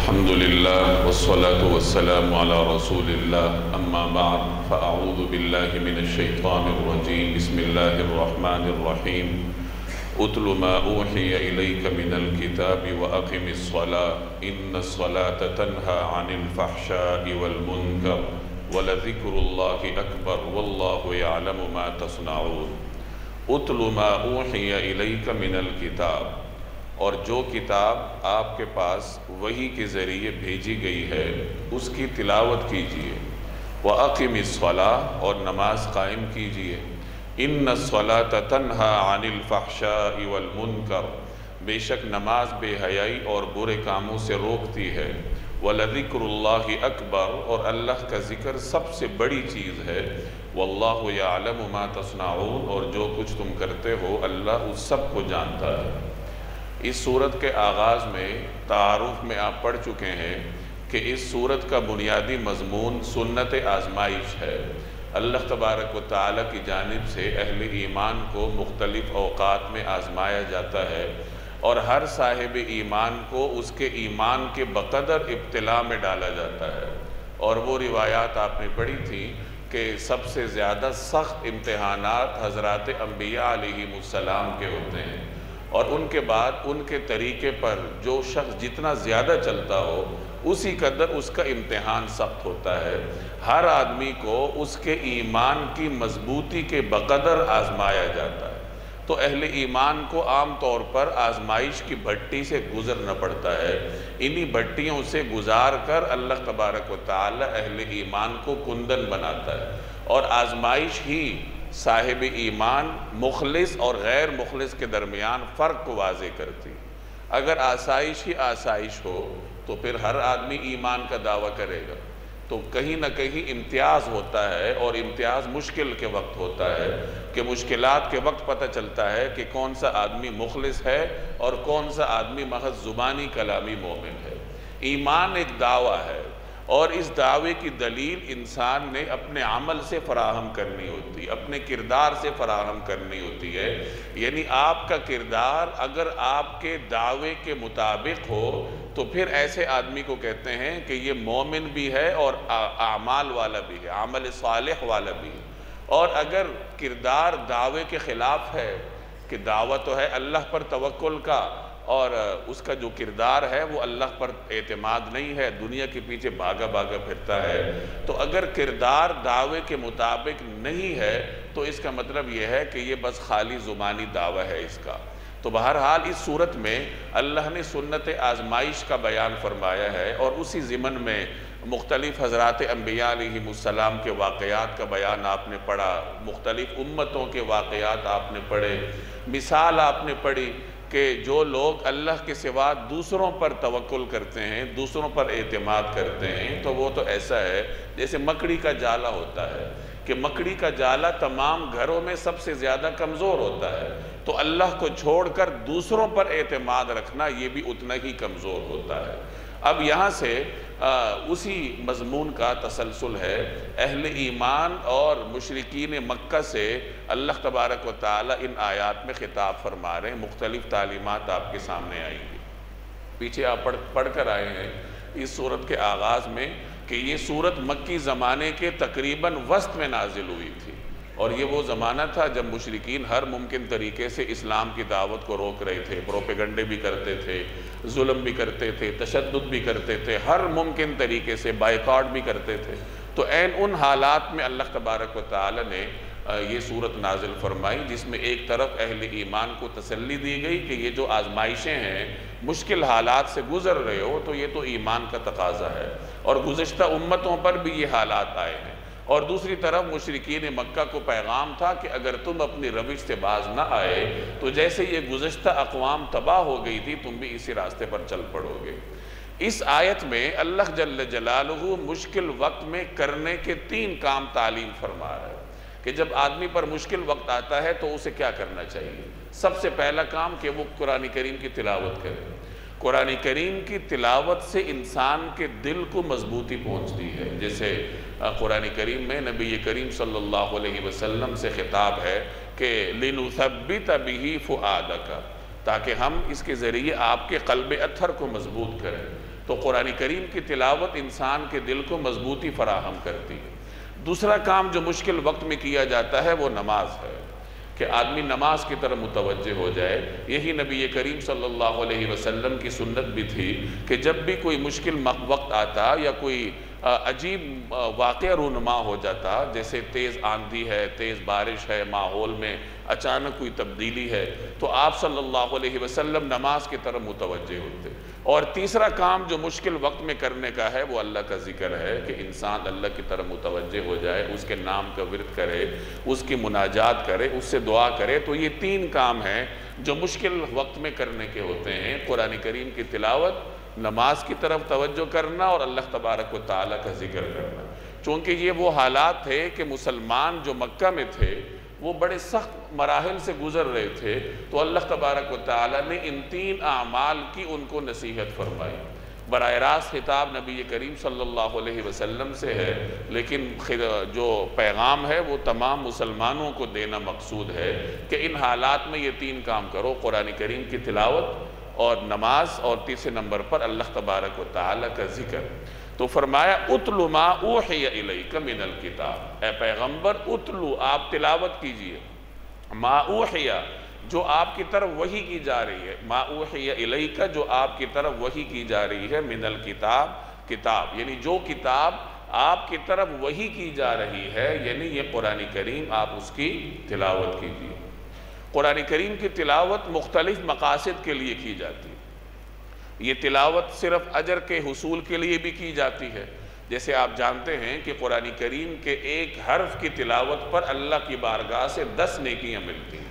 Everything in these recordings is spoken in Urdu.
الحمد لله والصلاة والسلام على رسول الله أما بعد فأعوذ بالله من الشيطان الرجيم بسم الله الرحمن الرحيم اتل ما أوحي إليك من الكتاب وأقم الصلاة إن الصلاة تنهى عن الفحشاء والمنكر ولذكر الله أكبر والله يعلم ما تصنعون اتل ما أوحي إليك من الكتاب، اور جو کتاب آپ کے پاس وحی کے ذریعے بھیجی گئی ہے اس کی تلاوت کیجئے، وَأَقِمِ الصَّلَاةَ اور نماز قائم کیجئے، إِنَّ الصَّلَاةَ تَنْهَى عَنِ الْفَحْشَاءِ وَالْمُنْكَرِ بے شک نماز بے حیائی اور برے کاموں سے روکتی ہے، وَلَذِكْرُ اللَّهِ أَكْبَرُ اور اللہ کا ذکر سب سے بڑی چیز ہے، وَاللَّهُ يَعْلَمُ مَا تَصْنَعُونَ اور جو کچھ تم کرتے ہو اللہ اس سب کو جانتا ہے۔ اس سورت کے آغاز میں تعارف میں آپ پڑھ چکے ہیں کہ اس سورت کا بنیادی مضمون سنت آزمائش ہے۔ اللہ تبارک و تعالیٰ کی جانب سے اہل ایمان کو مختلف اوقات میں آزمایا جاتا ہے، اور ہر صاحب ایمان کو اس کے ایمان کے بقدر ابتلاء میں ڈالا جاتا ہے۔ اور وہ روایات آپ نے پڑھی تھی کہ سب سے زیادہ سخت امتحانات حضرات انبیاء علیہم السلام کے ہوتے ہیں، اور ان کے بعد ان کے طریقے پر جو شخص جتنا زیادہ چلتا ہو اسی قدر اس کا امتحان سخت ہوتا ہے۔ ہر آدمی کو اس کے ایمان کی مضبوطی کے بقدر آزمایا جاتا ہے، تو اہل ایمان کو عام طور پر آزمائش کی بھٹی سے گزرنا پڑتا ہے۔ انہی بھٹیوں سے گزار کر اللہ تبارک و تعالی اہل ایمان کو کندن بناتا ہے، اور آزمائش ہی صاحب ایمان مخلص اور غیر مخلص کے درمیان فرق کو واضح کرتی۔ اگر آسائش ہی آسائش ہو تو پھر ہر آدمی ایمان کا دعویٰ کرے گا، تو کہیں نہ کہیں امتیاز ہوتا ہے، اور امتیاز مشکل کے وقت ہوتا ہے کہ مشکلات کے وقت پتہ چلتا ہے کہ کون سا آدمی مخلص ہے اور کون سا آدمی محض زبانی کلامی مومن ہے۔ ایمان ایک دعویٰ ہے، اور اس دعوے کی دلیل انسان نے اپنے عمل سے فراہم کرنی ہوتی ہے، اپنے کردار سے فراہم کرنی ہوتی ہے۔ یعنی آپ کا کردار اگر آپ کے دعوے کے مطابق ہو تو پھر ایسے آدمی کو کہتے ہیں کہ یہ مومن بھی ہے اور اعمال والا بھی ہے، عمل صالح والا بھی ہے۔ اور اگر کردار دعوے کے خلاف ہے کہ دعویٰ تو ہے اللہ پر توکل کا، اور اس کا جو کردار ہے وہ اللہ پر اعتماد نہیں ہے، دنیا کے پیچھے بھاگا پھرتا ہے، تو اگر کردار دعوے کے مطابق نہیں ہے تو اس کا مطلب یہ ہے کہ یہ بس خالی زبانی دعویٰ ہے اس کا۔ تو بہرحال اس صورت میں اللہ نے سنت آزمائش کا بیان فرمایا ہے، اور اسی ضمن میں مختلف حضرات انبیاء علیہم السلام کے واقعات کا بیان آپ نے پڑھا، مختلف امتوں کے واقعات آپ نے پڑھے، مثال آپ نے پڑھی کہ جو لوگ اللہ کے سوا دوسروں پر توکل کرتے ہیں، دوسروں پر اعتماد کرتے ہیں، تو وہ تو ایسا ہے جیسے مکڑی کا جالہ ہوتا ہے، کہ مکڑی کا جالہ تمام گھروں میں سب سے زیادہ کمزور ہوتا ہے، تو اللہ کو چھوڑ کر دوسروں پر اعتماد رکھنا یہ بھی اتنا ہی کمزور ہوتا ہے۔ اب یہاں سے اسی مضمون کا تسلسل ہے۔ اہل ایمان اور مشرکین مکہ سے اللہ تبارک و تعالی ان آیات میں خطاب فرما رہے ہیں، مختلف تعلیمات آپ کے سامنے آئیں گی۔ پیچھے آپ پڑھ کر آئے ہیں اس سورت کے آغاز میں کہ یہ سورت مکی زمانے کے تقریباً وسط میں نازل ہوئی تھی، اور یہ وہ زمانہ تھا جب مشرکین ہر ممکن طریقے سے اسلام کی دعوت کو روک رہے تھے، پروپیگنڈے بھی کرتے تھے، ظلم بھی کرتے تھے، تشدد بھی کرتے تھے، ہر ممکن طریقے سے بائیکاٹ بھی کرتے تھے۔ تو ان حالات میں اللہ تبارک و تعالی نے یہ سورت نازل فرمائی، جس میں ایک طرف اہل ایمان کو تسلی دی گئی کہ یہ جو آزمائشیں ہیں، مشکل حالات سے گزر رہے ہو تو یہ تو ایمان کا تقاضا ہے، اور گزشتہ امتوں پر بھی یہ حالات آئے ہیں۔ اور دوسری طرف مشرکین مکہ کو پیغام تھا کہ اگر تم اپنی روش سے باز نہ آئے تو جیسے یہ گزشتہ اقوام تباہ ہو گئی تھی تم بھی اسی راستے پر چل پڑو گے۔ اس آیت میں اللہ جل جلالہ مشکل وقت میں کرنے کے 3 کام تعلیم فرما رہا ہے کہ جب آدمی پر مشکل وقت آتا ہے تو اسے کیا کرنا چاہیے۔ سب سے پہلا کام کہ وہ قرآن کریم کی تلاوت کرے۔ قرآن کریم کی تلاوت سے انسان کے دل کو مضبوطی پہنچتی ہے، جیسے قرآن کریم میں نبی کریم صلی اللہ علیہ وسلم سے خطاب ہے کہ لِنُثَبِّتَ بِهِ فُؤَادَكَ، تاکہ ہم اس کے ذریعے آپ کے قلب اطہر کو مضبوط کریں۔ تو قرآن کریم کی تلاوت انسان کے دل کو مضبوطی فراہم کرتی ہے۔ دوسرا کام جو مشکل وقت میں کیا جاتا ہے وہ نماز ہے، کہ آدمی نماز کی طرف متوجہ ہو جائے۔ یہی نبی کریم صلی اللہ علیہ وسلم کی سنت بھی تھی کہ جب بھی کوئی مشکل وقت آتا یا کوئی عجیب واقعہ رونما ہو جاتا، جیسے تیز آندھی ہے، تیز بارش ہے، ماحول میں اچانک کوئی تبدیلی ہے، تو آپ صلی اللہ علیہ وسلم نماز کی طرف متوجہ ہوتے۔ اور تیسرا کام جو مشکل وقت میں کرنے کا ہے وہ اللہ کا ذکر ہے، کہ انسان اللہ کی طرف متوجہ ہو جائے، اس کے نام کا ورد کرے، اس کی مناجات کرے، اس سے دعا کرے۔ تو یہ تین کام ہیں جو مشکل وقت میں کرنے کے ہوتے ہیں: قرآن کریم کی تلاوت، نماز کی طرف توجہ کرنا، اور اللہ تبارک و تعالیٰ کا ذکر کرنا۔ چونکہ یہ وہ حالات تھے کہ مسلمان جو مکہ میں تھے وہ بڑے سخت مراحل سے گزر رہے تھے، تو اللہ تبارک و تعالیٰ نے ان تین اعمال کی ان کو نصیحت فرمائی۔ براہ راست خطاب نبی کریم صلی اللہ علیہ وسلم سے ہے، لیکن جو پیغام ہے وہ تمام مسلمانوں کو دینا مقصود ہے کہ ان حالات میں یہ تین کام کرو: قرآن کریم کی تلاوت اور نماز، اور تیسرے نمبر پر اللہ تبارک و تعالیٰ کا ذکر۔ تو فرمایا اتلو ما اوحی الیک من الکتاب، اے پیغمبر اتلو، آپ تلاوت کیجئے، ما اوحی، جو آپ کی طرف وحی کی جا رہی ہے، ما اوحی الیک، جو آپ کی طرف وحی کی جا رہی ہے، من الکتاب، کتاب یعنی جو کتاب آپ کی طرف وحی کی جا رہی ہے، یعنی یہ قرآن کریم، آپ اس کی تلاوت کیجئے۔ قرآن کریم کی تلاوت مختلف مقاصد کے لیے کی جاتی ہے۔ یہ تلاوت صرف اجر کے حصول کے لیے بھی کی جاتی ہے، جیسے آپ جانتے ہیں کہ قرآن کریم کے ایک حرف کی تلاوت پر اللہ کی بارگاہ سے 10 نیکیاں ملتی ہیں۔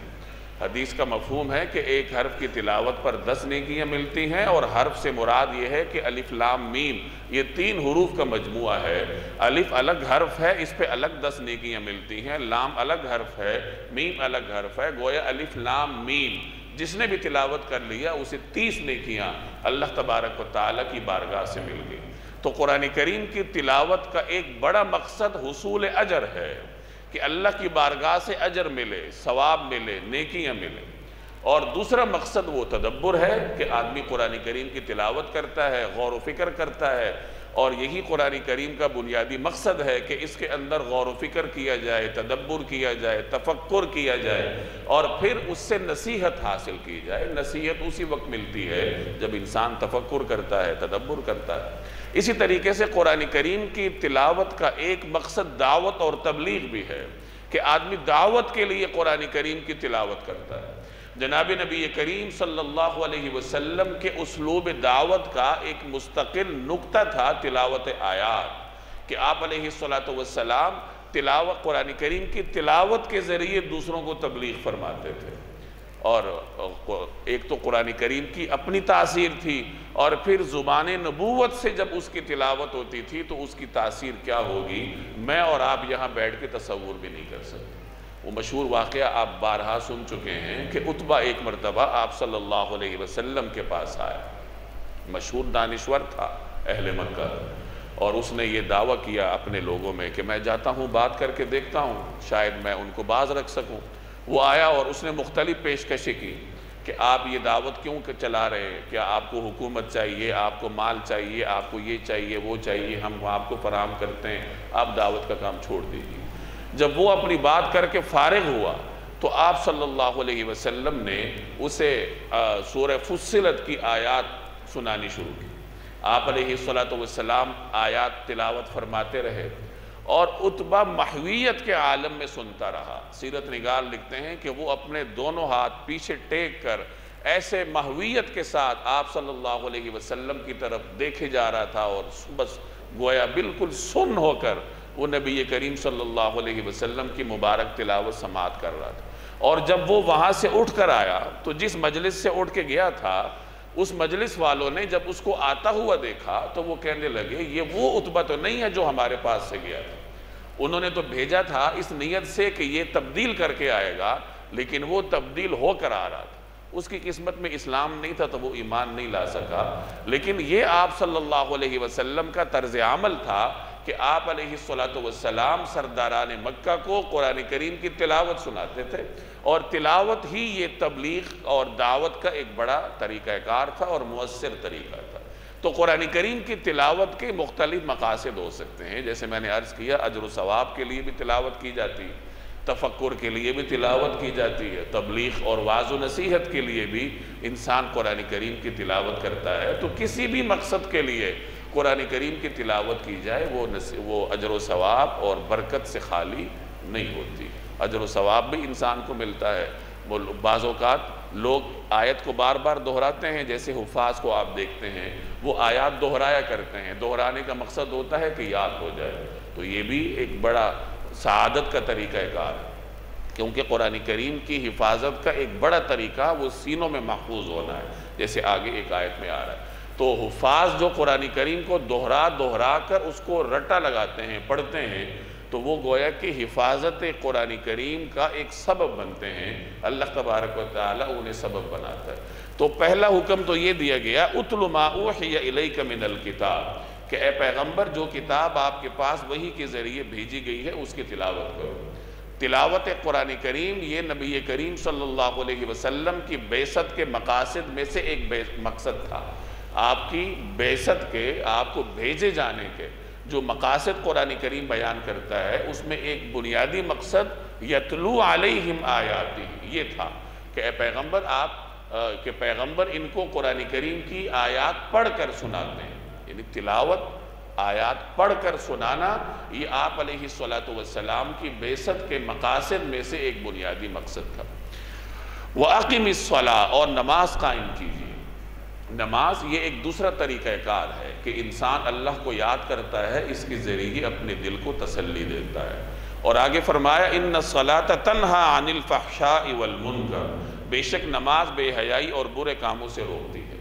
حدیث کا مفہوم ہے کہ ایک حرف کی تلاوت پر 10 نیکیاں ملتی ہیں، اور حرف سے مراد یہ ہے کہ الف لام میم، یہ 3 حروف کا مجموعہ ہے۔ الف الگ حرف ہے، اس پہ الگ 10 نیکیاں ملتی ہیں، لام الگ حرف ہے، میم الگ حرف ہے، گویا الف لام میم جس نے بھی تلاوت کر لیا اسے 30 نیکیاں اللہ تبارک و تعالیٰ کی بارگاہ سے مل گئی۔ تو قرآن کریم کی تلاوت کا ایک بڑا مقصد حصول اجر ہے، کہ اللہ کی بارگاہ سے اجر ملے، ثواب ملے، نیکیاں ملے۔ اور دوسرا مقصد وہ تدبر ہے کہ آدمی قرآن کریم کی تلاوت کرتا ہے، غور و فکر کرتا ہے، اور یہی قرآن کریم کا بنیادی مقصد ہے کہ اس کے اندر غور و فکر کیا جائے، تدبر کیا جائے، تفکر کیا جائے، اور پھر اس سے نصیحت حاصل کی جائے۔ نصیحت اسی وقت ملتی ہے جب انسان تفکر کرتا ہے، تدبر کرتا ہے۔ اسی طریقے سے قرآن کریم کی تلاوت کا ایک مقصد دعوت اور تبلیغ بھی ہے، کہ آدمی دعوت کے لیے قرآن کریم کی تلاوت کرتا ہے۔ جناب نبی کریم صلی اللہ علیہ وسلم کے اسلوب دعوت کا ایک مستقل نقطہ تھا تلاوت آیات، کہ آپ علیہ السلام تلاوت قرآن کریم کی تلاوت کے ذریعے دوسروں کو تبلیغ فرماتے تھے۔ اور ایک تو قرآن کریم کی اپنی تاثیر تھی، اور پھر زبان نبوت سے جب اس کی تلاوت ہوتی تھی تو اس کی تاثیر کیا ہوگی، میں اور آپ یہاں بیٹھ کے تصور بھی نہیں کر سکتے۔ وہ مشہور واقعہ آپ بارہا سن چکے ہیں کہ عتبہ ایک مرتبہ آپ صلی اللہ علیہ وسلم کے پاس آیا، مشہور دانشور تھا اہل مکہ، اور اس نے یہ دعویٰ کیا اپنے لوگوں میں کہ میں جاتا ہوں، بات کر کے دیکھتا ہوں، شاید میں ان کو باز رکھ سکوں۔ وہ آیا اور اس نے مختلف پیشکشیں کی کہ آپ یہ دعوت کیوں چلا رہے ہیں، کیا آپ کو حکومت چاہیے، آپ کو مال چاہیے، آپ کو یہ چاہیے، وہ چاہیے، ہم آپ کو فراہم کرتے ہیں، آپ دعوت کا کام چھوڑ دیجیے۔ جب وہ اپنی بات کر کے فارغ ہوا تو آپ صلی اللہ علیہ وسلم نے اسے سورہ فصلت کی آیات سنانی شروع کی۔ آپ علیہ السلام آیات تلاوت فرماتے رہے، اور عتبہ محویت کے عالم میں سنتا رہا۔ سیرت نگار لکھتے ہیں کہ وہ اپنے دونوں ہاتھ پیچھے ٹیک کر ایسے محویت کے ساتھ آپ صلی اللہ علیہ وسلم کی طرف دیکھے جا رہا تھا، اور بس گویا بالکل سن ہو کر وہ نبی کریم صلی اللہ علیہ وسلم کی مبارک تلاوت سماعت کر رہا تھا۔ اور جب وہ وہاں سے اٹھ کر آیا تو جس مجلس سے اٹھ کے گیا تھا، اس مجلس والوں نے جب اس کو آتا ہوا دیکھا تو وہ کہنے لگے یہ وہ عتبہ تو نہیں ہے جو ہمارے پاس سے گیا تھا، انہوں نے تو بھیجا تھا اس نیت سے کہ یہ تبدیل کر کے آئے گا، لیکن وہ تبدیل ہو کر آ رہا تھا، اس کی قسمت میں اسلام نہیں تھا تو وہ ایمان نہیں لا سکا۔ لیکن یہ آپ صلی اللہ علیہ وسلم کا طرز عمل تھا کہ آپ علیہ السلام سرداران مکہ کو قرآن کریم کی تلاوت سناتے تھے، اور تلاوت ہی یہ تبلیغ اور دعوت کا ایک بڑا طریقہ کار تھا اور مؤثر طریقہ تھا۔ تو قرآن کریم کی تلاوت کے مختلف مقاصد ہو سکتے ہیں، جیسے میں نے عرض کیا اجر و ثواب کے لیے بھی تلاوت کی جاتی ہے، تفکر کے لیے بھی تلاوت کی جاتی ہے، تبلیغ اور وعظ و نصیحت کے لیے بھی انسان قرآن کریم کی تلاوت کرتا ہے۔ تو کسی بھی مقصد کے لیے قرآن کریم کی تلاوت کی جائے وہ اجر و ثواب اور برکت سے خالی نہیں ہوتی، اجر و ثواب بھی انسان کو ملتا ہے۔ بعض اوقات لوگ آیت کو بار بار دہراتے ہیں، جیسے حفاظ کو آپ دیکھتے ہیں وہ آیات دہرایا کرتے ہیں، دہرانے کا مقصد ہوتا ہے کہ یاد ہو جائے، تو یہ بھی ایک بڑا سعادت کا طریقہ کار ہے، کیونکہ قرآن کریم کی حفاظت کا ایک بڑا طریقہ وہ سینوں میں محفوظ ہونا ہے، جیسے آگے ایک آیت میں آ رہا ہے۔ تو حفاظ جو قرآن کریم کو دہرا کر اس کو رٹا لگاتے ہیں، پڑھتے ہیں، تو وہ گویا کہ حفاظت قرآن کریم کا ایک سبب بنتے ہیں، اللہ تبارک و تعالیٰ انہیں سبب بناتا ہے۔ تو پہلا حکم تو یہ دیا گیا اتل ما اوحی الیک من الکتاب، کہ اے پیغمبر جو کتاب آپ کے پاس وحی کے ذریعے بھیجی گئی ہے اس کی تلاوت کرو۔ تلاوت قرآن کریم یہ نبی کریم صلی اللہ علیہ وسلم کی بعثت کے مقاصد میں سے ایک مقصد تھا۔ آپ کی بعثت کے، آپ کو بھیجے جانے کے جو مقاصد قرآن کریم بیان کرتا ہے اس میں ایک بنیادی مقصد یتلو علیہم آیاتی یہ تھا کہ اے پیغمبر کہ پیغمبر ان کو قرآن کریم کی آیات پڑھ کر سناتے ہیں، یعنی تلاوت آیات پڑھ کر سنانا یہ آپ علیہ السلام کی بعثت کے مقاصد میں سے ایک بنیادی مقصد تھا۔ وَأَقِمِ الصَّلَاةَ، اور نماز قائم کیجیے۔ نماز یہ ایک دوسرا طریقہ کار ہے کہ انسان اللہ کو یاد کرتا ہے، اس کے ذریعے اپنے دل کو تسلی دیتا ہے، اور آگے فرمایا إِنَّ الصَّلَاةَ تَنْهَا عَنِ الْفَحْشَاءِ وَالْمُنْكَرِ، بے شک نماز بے حیائی اور برے کاموں سے روکتی ہے۔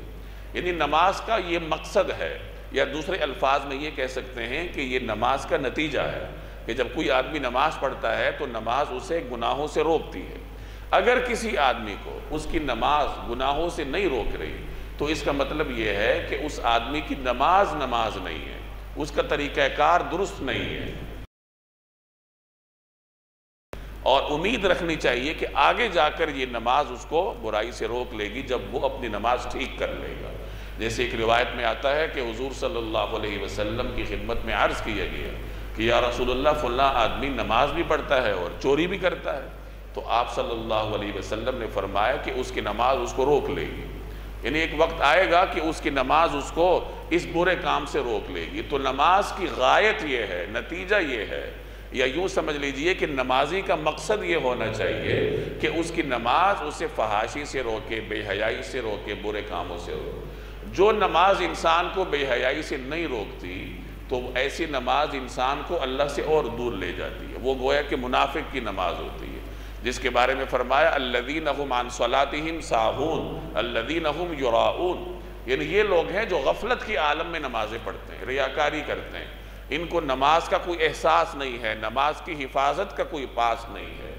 یعنی نماز کا یہ مقصد ہے، یا دوسرے الفاظ میں یہ کہہ سکتے ہیں کہ یہ نماز کا نتیجہ ہے کہ جب کوئی آدمی نماز پڑھتا ہے تو نماز اسے گناہوں سے روکتی ہے۔ اگر کسی آدمی کو اس کی نماز گناہوں سے نہیں روک رہی تو اس کا مطلب یہ ہے کہ اس آدمی کی نماز نہیں ہے، اس کا طریقہ کار درست نہیں ہے، اور امید رکھنی چاہیے کہ آگے جا کر یہ نماز اس کو برائی سے روک لے گی جب وہ اپنی نماز ٹھیک کر لے گا۔ جیسے ایک روایت میں آتا ہے کہ حضور صلی اللہ علیہ وسلم کی خدمت میں عرض کیا گیا کہ یا رسول اللہ فلاں آدمی نماز بھی پڑھتا ہے اور چوری بھی کرتا ہے، تو آپ صلی اللہ علیہ وسلم نے فرمایا کہ اس کی نماز اس کو روک لے گی، یعنی ایک وقت آئے گا کہ اس کی نماز اس کو اس برے کام سے روک لے گی۔ تو نماز کی غایت یہ ہے، نتیجہ یہ ہے، یا یوں سمجھ لیجئے کہ نمازی کا مقصد یہ ہونا چاہیے کہ اس کی نماز اسے فحاشی سے روکے، بے حیائی سے روکے، برے کاموں سے روکے۔ جو نماز انسان کو بے حیائی سے نہیں روکتی تو ایسی نماز انسان کو اللہ سے اور دور لے جاتی ہے، وہ گویا کہ منافق کی نماز ہوتی ہے، جس کے بارے میں فرمایا الذین هم عن صلاتهم ساہون الذین هم یراؤون، یعنی یہ لوگ ہیں جو غفلت کی عالم میں نمازیں پڑھتے ہیں، ریاکاری کرتے ہیں، ان کو نماز کا کوئی احساس نہیں ہے، نماز کی حفاظت کا کوئی پاس نہیں ہے۔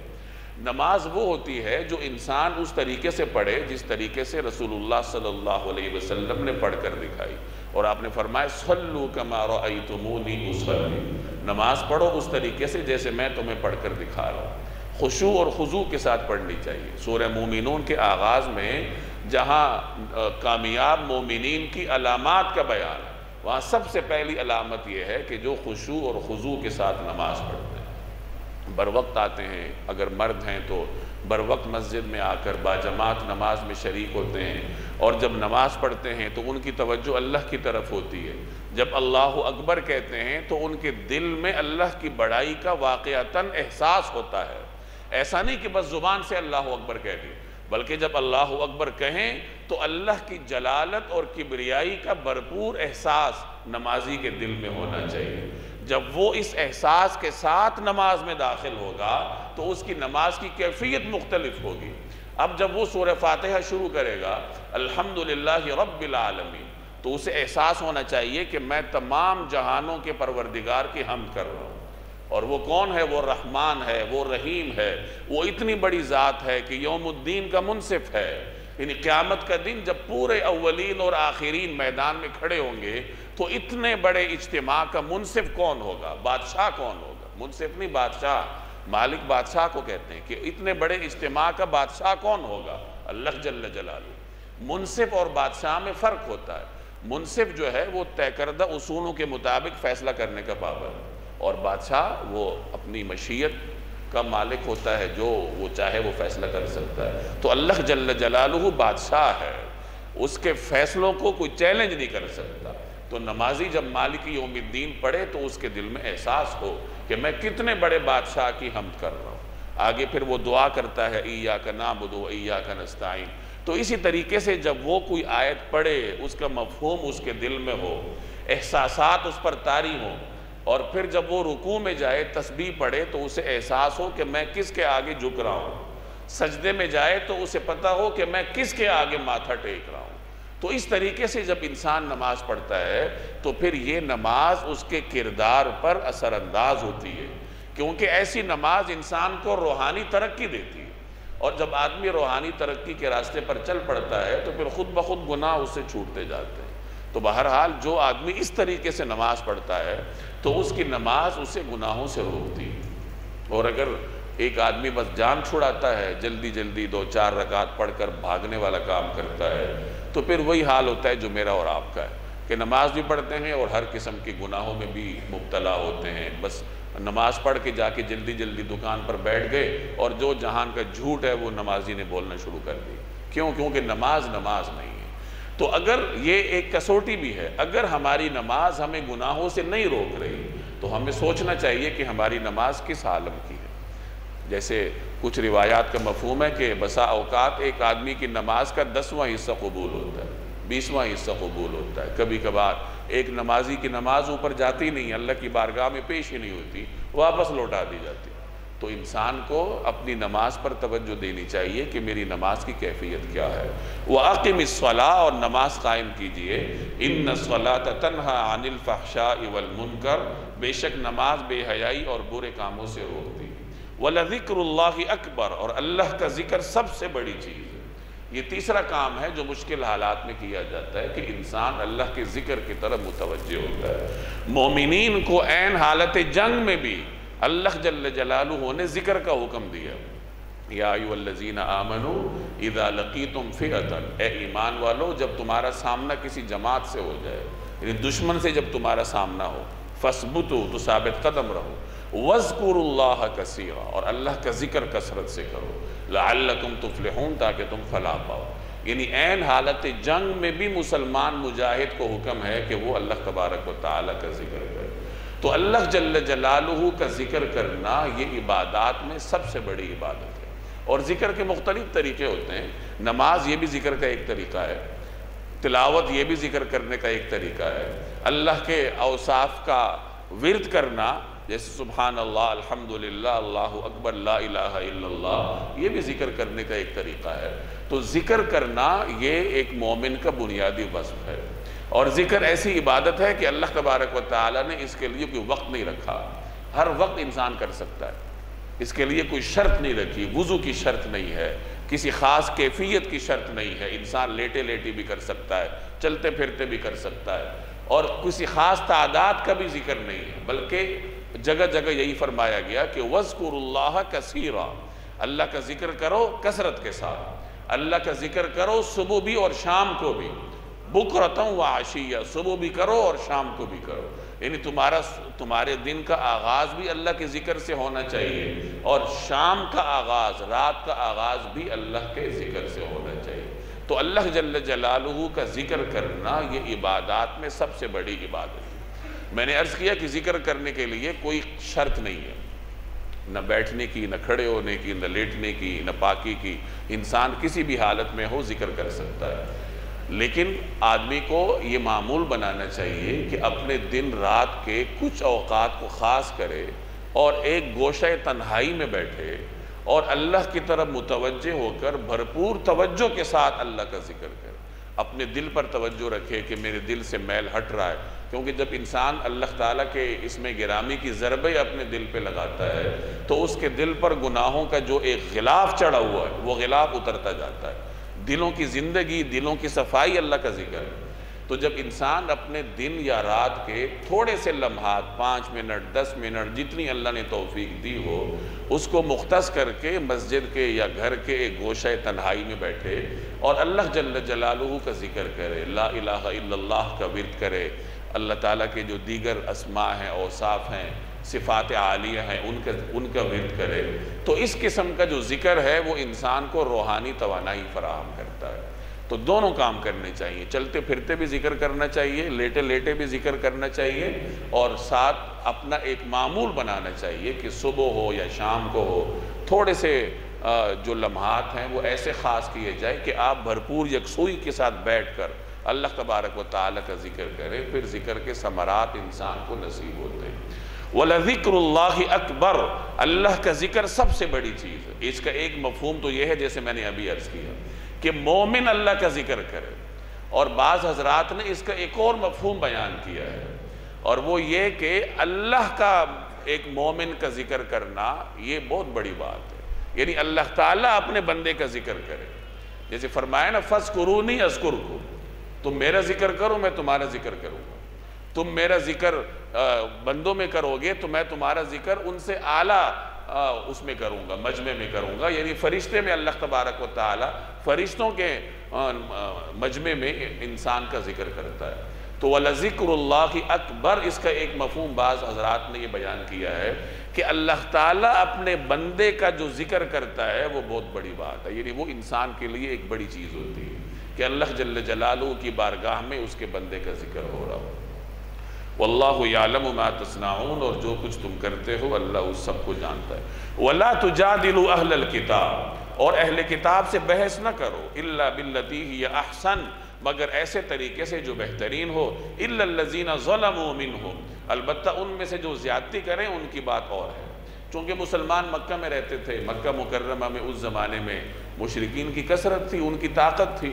نماز وہ ہوتی ہے جو انسان اس طریقے سے پڑھے جس طریقے سے رسول اللہ صلی اللہ علیہ وسلم نے پڑھ کر دکھائی، اور آپ نے فرمایا صلوا کما رأیتمونی اصلی، نماز پڑھو اس طریقے سے جیسے میں تمہیں پڑھ کر دکھا رہا ہوں۔ خشوع اور خضوع کے ساتھ پڑھنی چاہیے۔ سورہ مومنون کے آغاز میں جہاں کامیاب مومنین کی علامات کا بیان ہے، وہاں سب سے پہلی علامت یہ ہے کہ جو خشوع اور خضوع کے ساتھ نماز پڑھتے ہیں، بر وقت آتے ہیں، اگر مرد ہیں تو بر وقت مسجد میں آ کر باجماعت نماز میں شریک ہوتے ہیں، اور جب نماز پڑھتے ہیں تو ان کی توجہ اللہ کی طرف ہوتی ہے، جب اللہ اکبر کہتے ہیں تو ان کے دل میں اللہ کی بڑائی کا واقعتاً احساس ہوتا ہے، ایسا نہیں کہ بس زبان سے اللہ اکبر کہہ دیں، بلکہ جب اللہ اکبر کہیں تو اللہ کی جلالت اور کبریائی کا بھرپور احساس نمازی کے دل میں ہونا چاہیے۔ جب وہ اس احساس کے ساتھ نماز میں داخل ہوگا تو اس کی نماز کی کیفیت مختلف ہوگی۔ اب جب وہ سورہ فاتحہ شروع کرے گا الحمدللہ رب العالمین، تو اسے احساس ہونا چاہیے کہ میں تمام جہانوں کے پروردگار کی حمد کر رہا ہوں، اور وہ کون ہے؟ وہ رحمان ہے، وہ رحیم ہے، وہ اتنی بڑی ذات ہے کہ یوم الدین کا منصف ہے، یعنی قیامت کا دن جب پورے اولین اور آخرین میدان میں کھڑے ہوں گے تو اتنے بڑے اجتماع کا منصف کون ہوگا؟ بادشاہ کون ہوگا؟ منصف نہیں، بادشاہ، مالک بادشاہ کو کہتے ہیں کہ اتنے بڑے اجتماع کا بادشاہ کون ہوگا؟ اللہ جل جلالہ۔ منصف اور بادشاہ میں فرق ہوتا ہے، منصف جو ہے وہ طے کردہ اصولوں کے مطابق فیصلہ کرنے کا پابند، اور بادشاہ وہ اپنی مشیت کا مالک ہوتا ہے، جو وہ چاہے وہ فیصلہ کر سکتا ہے۔ تو اللہ جل جلالہ بادشاہ ہے، اس کے فیصلوں کو کوئی چیلنج نہیں کر سکتا۔ تو نمازی جب مالک یوم الدین پڑھے تو اس کے دل میں احساس ہو کہ میں کتنے بڑے بادشاہ کی حمد کر رہا ہوں۔ آگے پھر وہ دعا کرتا ہے ایاک نعبد و ایاک نستعین۔ تو اسی طریقے سے جب وہ کوئی آیت پڑھے، اس کا مفہوم اس کے دل میں ہو، احساسات اس پر طاری ہوں، اور پھر جب وہ رکوع میں جائے تسبیح پڑھے تو اسے احساس ہو کہ میں کس کے آگے جھک رہا ہوں، سجدے میں جائے تو اسے پتہ ہو کہ میں کس کے آگے ماتھا ٹیک رہا ہوں۔ تو اس طریقے سے جب انسان نماز پڑھتا ہے تو پھر یہ نماز اس کے کردار پر اثر انداز ہوتی ہے، کیونکہ ایسی نماز انسان کو روحانی ترقی دیتی ہے، اور جب آدمی روحانی ترقی کے راستے پر چل پڑتا ہے تو پھر خود بخود گناہ اس سے چھوٹتے جاتے ہیں۔ تو بہرحال جو آدمی اس طریقے سے نماز پڑھتا ہے تو اس کی نماز اسے گناہوں سے روکتی ہے۔ اور اگر ایک آدمی بس جان چھڑاتا ہے، جلدی جلدی 2-4 رکعت پڑھ کر بھاگنے والا کام کرتا ہے، تو پھر وہی حال ہوتا ہے جو میرا اور آپ کا ہے کہ نماز بھی پڑھتے ہیں اور ہر قسم کے گناہوں میں بھی مبتلا ہوتے ہیں۔ بس نماز پڑھ کے جا کے جلدی جلدی دکان پر بیٹھ گئے اور جو جہان کا جھوٹ ہے وہ نمازی نے بولنا شروع کر دی۔ کیونکہ نماز نہیں ہے۔ تو اگر یہ ایک کسوٹی بھی ہے، اگر ہماری نماز ہمیں گناہوں سے نہیں روک رہی تو ہمیں سوچنا چاہیے کہ ہماری نماز کس عالم کی ہے۔ جیسے کچھ روایات کا مفہوم ہے کہ بسا اوقات ایک آدمی کی نماز کا 10واں حصہ قبول ہوتا ہے، 20واں حصہ قبول ہوتا ہے۔ کبھی کبھار ایک نمازی کی نماز اوپر جاتی نہیں، اللہ کی بارگاہ میں پیش ہی نہیں ہوتی، واپس لوٹا دی جاتی۔ تو انسان کو اپنی نماز پر توجہ دینی چاہیے کہ میری نماز کی کیفیت کیا ہے۔ وَأَقِمِ الصَّلَاةَ، اور نماز قائم کیجئے۔ إِنَّ الصَّلَاةَ تَنْهَى عَنِ الْفَحْشَاءِ وَالْمُنْكَرِ، بے شک نماز بے حیائی اور برے کاموں سے روکتی۔ وَلَذِكْرُ اللَّهِ أَكْبَرُ، اور اللہ کا ذکر سب سے بڑی چیز ہے۔ یہ تیسرا کام ہے جو مشکل حالات میں کیا جاتا ہے کہ انسان اللہ کے ذکر کی طرف متوجہ ہوتا ہے۔ مومنین کو عین حالت جنگ میں بھی اللہ جل جلالہ نے ذکر کا حکم دیا۔ یا ایھا الذین آمنوا اذا لقیتم فئۃ، اے ایمان والو جب تمہارا سامنا کسی جماعت سے ہو جائے، یعنی دشمن سے جب تمہارا سامنا ہو، فاثبتوا، تو ثابت قدم رہو، واذکروا اللہ کثیرا، اور اللہ کا ذکر کثرت سے کرو، لعلکم تفلحون، تاکہ تم فلاح پاؤ۔ یعنی عین حالت جنگ میں بھی مسلمان مجاہد کو حکم ہے کہ وہ اللہ تبارک و تعالیٰ کا ذکر کرے۔ تو اللہ جل جلالہ کا ذکر کرنا یہ عبادات میں سب سے بڑی عبادت ہے۔ اور ذکر کے مختلف طریقے ہوتے ہیں۔ نماز یہ بھی ذکر کا ایک طریقہ ہے، تلاوت یہ بھی ذکر کرنے کا ایک طریقہ ہے، اللہ کے اوصاف کا ورد کرنا جیسے سبحان اللہ، الحمدللہ، اللہ اکبر، لا الہ الا اللہ، یہ بھی ذکر کرنے کا ایک طریقہ ہے۔ تو ذکر کرنا یہ ایک مومن کا بنیادی وصف ہے، اور ذکر ایسی عبادت ہے کہ اللہ تبارک و تعالیٰ نے اس کے لیے کوئی وقت نہیں رکھا، ہر وقت انسان کر سکتا ہے، اس کے لیے کوئی شرط نہیں رکھی، وضو کی شرط نہیں ہے، کسی خاص کیفیت کی شرط نہیں ہے، انسان لیٹے لیٹے بھی کر سکتا ہے، چلتے پھرتے بھی کر سکتا ہے، اور کسی خاص تعداد کا بھی ذکر نہیں ہے، بلکہ جگہ جگہ یہی فرمایا گیا کہ وَاذْكُرُوا اللَّهَ كَثِيرًا، اللہ کا ذکر کرو کثرت کے ساتھ، اللہ کا ذکر کرو صبح بھی اور شام کو بھی، بُكْرَةً وَعَشِيًّا، صبح بھی کرو اور شام کو بھی کرو، یعنی تمہارے دن کا آغاز بھی اللہ کے ذکر سے ہونا چاہیے، اور شام کا آغاز، رات کا آغاز بھی اللہ کے ذکر سے ہونا چاہیے۔ تو اللہ جل جلالہ کا ذکر کرنا یہ عبادات میں سب سے بڑی عبادت ہے۔ میں نے عرض کیا کہ ذکر کرنے کے لیے کوئی شرط نہیں ہے، نہ بیٹھنے کی، نہ کھڑے ہونے کی، نہ لیٹنے کی، نہ پاکی کی، انسان کسی بھی حالت میں ہو ذکر کر سکتا ہے۔ لیکن آدمی کو یہ معمول بنانا چاہیے کہ اپنے دن رات کے کچھ اوقات کو خاص کرے اور ایک گوشہ تنہائی میں بیٹھے اور اللہ کی طرف متوجہ ہو کر بھرپور توجہ کے ساتھ اللہ کا ذکر کرے، اپنے دل پر توجہ رکھے کہ میرے دل سے میل ہٹ رہا ہے، کیونکہ جب انسان اللہ تعالیٰ کے اس میں گرامی کی ضربیں اپنے دل پہ لگاتا ہے تو اس کے دل پر گناہوں کا جو ایک غلاف چڑھا ہوا ہے وہ غلاف اترتا جاتا ہے۔ دلوں کی زندگی، دلوں کی صفائی اللہ کا ذکر ہے۔ تو جب انسان اپنے دن یا رات کے تھوڑے سے لمحات 5 منٹ 10 منٹ جتنی اللہ نے توفیق دی ہو اس کو مختص کر کے مسجد کے یا گھر کے ایک گوشہ تنہائی میں بیٹھے اور اللہ جل جلالہ کا ذکر کرے، لا الہ الا اللہ کا ورد کرے، اللہ تعالیٰ کے جو دیگر اسماء ہیں اوصاف ہیں صفات عالیہ ہیں ان کا ورد کرے، تو اس قسم کا جو ذکر ہے وہ انسان کو روحانی توانائی فراہم کرتا ہے۔ تو دونوں کام کرنے چاہیے، چلتے پھرتے بھی ذکر کرنا چاہیے، لیٹے لیٹے بھی ذکر کرنا چاہیے، اور ساتھ اپنا ایک معمول بنانا چاہیے کہ صبح ہو یا شام کو ہو تھوڑے سے جو لمحات ہیں وہ ایسے خاص کیے جائے کہ آپ بھرپور یکسوئی کے ساتھ بیٹھ کر اللہ تبارک و تعالیٰ کا ذکر کریں، پھر ذکر کے ثمرات انسان کو نصیب ہوتے ہیں۔ وَلَذِكْرُ اللَّهِ أَكْبَرُ، اللہ کا ذکر سب سے بڑی چیز ہے۔ اس کا ایک مفہوم تو یہ ہے جیسے میں نے ابھی عرض کیا کہ مومن اللہ کا ذکر کرے، اور بعض حضرات نے اس کا ایک اور مفہوم بیان کیا ہے، اور وہ یہ کہ اللہ کا ایک مومن کا ذکر کرنا یہ بہت بڑی بات ہے، یعنی اللہ تعالیٰ اپنے بندے کا ذکر کرے، جیسے فرمایا نا فَاذْكُرُونِي أَذْكُرْكُمْ، تم میرا ذکر کرو میں تمہارا ذکر کروں گا، تم میرا ذکر بندوں میں کرو گے تو میں تمہارا ذکر ان سے اعلیٰ اس میں کروں گا، مجمع میں کروں گا، یعنی فرشتے میں اللہ تبارک و تعالی فرشتوں کے مجمع میں انسان کا ذکر کرتا ہے۔ تو وَلَذِكْرُ اللَّهِ أَكْبَرُ، اس کا ایک مفہوم بعض حضرات نے یہ بیان کیا ہے کہ اللہ تعالیٰ اپنے بندے کا جو ذکر کرتا ہے وہ بہت بڑی بات ہے، یعنی وہ انسان کے لیے ایک بڑی چیز ہوتی ہے کہ اللہ جل جلالہ کی بارگاہ میں اس کے بندے کا ذکر ہو رہا ہو۔ واللہ یعلم ما تصنعون، اور جو کچھ تم کرتے ہو اللہ اس سب کو جانتا ہے۔ ولا تجادلوا اہل الکتاب، اور اہل کتاب سے بحث نہ کرو، الا باللتی ہی احسن، مگر ایسے طریقے سے جو بہترین ہو، الا الذین ظلموا منہم، البتہ ان میں سے جو زیادتی کریں ان کی بات اور ہے۔ چونکہ مسلمان مکہ میں رہتے تھے، مکہ مکرمہ میں اس زمانے میں مشرکین کی کثرت تھی، ان کی طاقت تھی،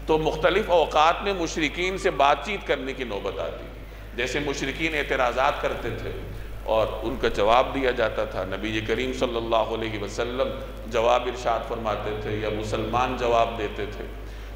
تو مختلف اوقات میں مشرکین سے بات چیت کرنے کی نوبت آتی تھی۔ جیسے مشرکین اعتراضات کرتے تھے اور ان کا جواب دیا جاتا تھا، نبی کریم صلی اللہ علیہ وسلم جواب ارشاد فرماتے تھے یا مسلمان جواب دیتے تھے،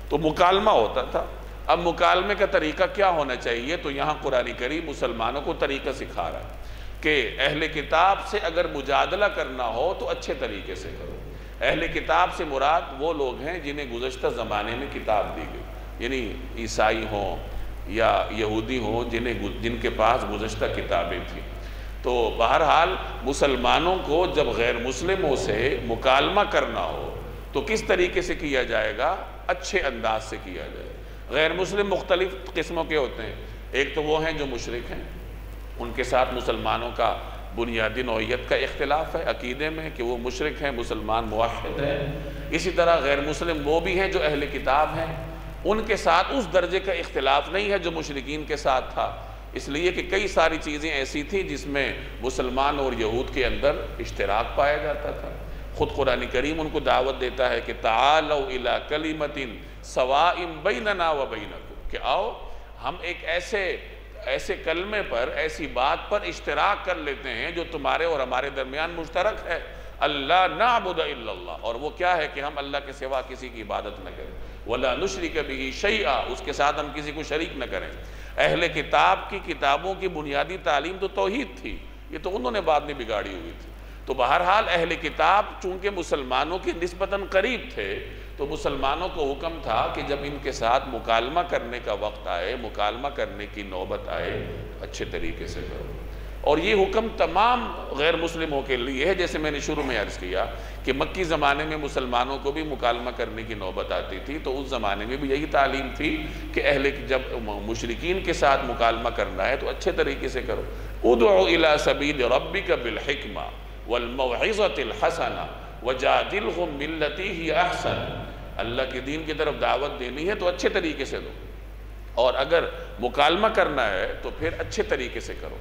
تو مکالمہ ہوتا تھا۔ اب مکالمے کا طریقہ کیا ہونا چاہیے؟ تو یہاں قرآن کریم مسلمانوں کو طریقہ سکھا رہا ہے کہ اہل کتاب سے اگر مجادلہ کرنا ہو تو اچھے طریقے سے کرو۔ اہل کتاب سے مراد وہ لوگ ہیں جنہیں گزشتہ زمانے میں کتاب دی گئی، یعنی عیسائی ہوں یا یہودی ہوں جن کے پاس گزشتہ کتابیں تھیں۔ تو بہرحال مسلمانوں کو جب غیر مسلموں سے مکالمہ کرنا ہو تو کس طریقے سے کیا جائے گا؟ اچھے انداز سے کیا جائے گا۔ غیر مسلم مختلف قسموں کے ہوتے ہیں، ایک تو وہ ہیں جو مشرک ہیں، ان کے ساتھ مسلمانوں کا بنیادی نوعیت کا اختلاف ہے عقیدے میں کہ وہ مشرک ہیں، مسلمان موحد ہیں۔ اسی طرح غیر مسلم وہ بھی ہیں جو اہل کتاب ہیں، ان کے ساتھ اس درجے کا اختلاف نہیں ہے جو مشرکین کے ساتھ تھا، اس لیے کہ کئی ساری چیزیں ایسی تھیں جس میں مسلمان اور یہود کے اندر اشتراک پایا جاتا تھا۔ خود قرآن کریم ان کو دعوت دیتا ہے کہ تعالوا الی کلمۃ سواء بیننا و بینکم، کہ آؤ ہم ایک ایسے کلمے پر، ایسی بات پر اشتراک کر لیتے ہیں جو تمہارے اور ہمارے درمیان مشترک ہے، اللہ نعبد الا اللہ، اور وہ کیا ہے کہ ہم اللہ کے سوا کسی کی عبادت نہ کریں، ولا نشرک بہ شیئا، اس کے ساتھ ہم کسی کو شریک نہ کریں۔ اہل کتاب کی کتابوں کی بنیادی تعلیم تو توحید تھی، یہ تو انہوں نے بعد میں بگاڑی ہوئی تھی۔ تو بہرحال اہل کتاب چونکہ مسلمانوں کے نسبتاً قریب تھے تو مسلمانوں کو حکم تھا کہ جب ان کے ساتھ مکالمہ کرنے کا وقت آئے، مکالمہ کرنے کی نوبت آئے، اچھے طریقے سے کرو۔ اور یہ حکم تمام غیر مسلموں کے لیے ہے، جیسے میں نے شروع میں عرض کیا کہ مکی زمانے میں مسلمانوں کو بھی مکالمہ کرنے کی نوبت آتی تھی، تو اس زمانے میں بھی یہی تعلیم تھی کہ جب مشرکین کے ساتھ مکالمہ کرنا ہے تو اچھے طریقے سے کرو۔ ادعو الی سبیل ربک بالحکمہ والموعظۃ الحسنہ وجادلہم باللتی ہی احسن، اللہ کے دین کی طرف دعوت دینی ہے تو اچھے طریقے سے دو، اور اگر مکالمہ کرنا ہے تو پھر اچھے طریقے سے کرو۔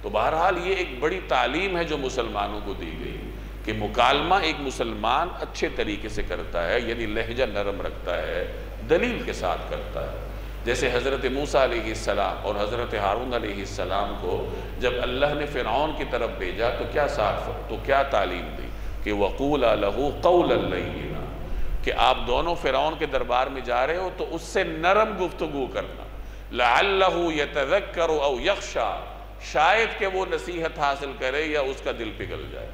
تو بہرحال یہ ایک بڑی تعلیم ہے جو مسلمانوں کو دی گئی کہ مکالمہ ایک مسلمان اچھے طریقے سے کرتا ہے، یعنی لہجہ نرم رکھتا ہے، دلیل کے ساتھ کرتا ہے۔ جیسے حضرت موسیٰ علیہ السلام اور حضرت ہارون علیہ السلام کو جب اللہ نے فرعون کی طرف بھیجا تو کیا تعلیم دی کہ وَقُولَا لَهُ قَوْلًا لَيِّنًا، کہ آپ دونوں فرعون کے دربار میں جا رہے ہو تو اس سے نرم گفتگو کرنا، لعلہ یتذکر او یخشی، شاید کہ وہ نصیحت حاصل کرے یا اس کا دل پگھل جائے۔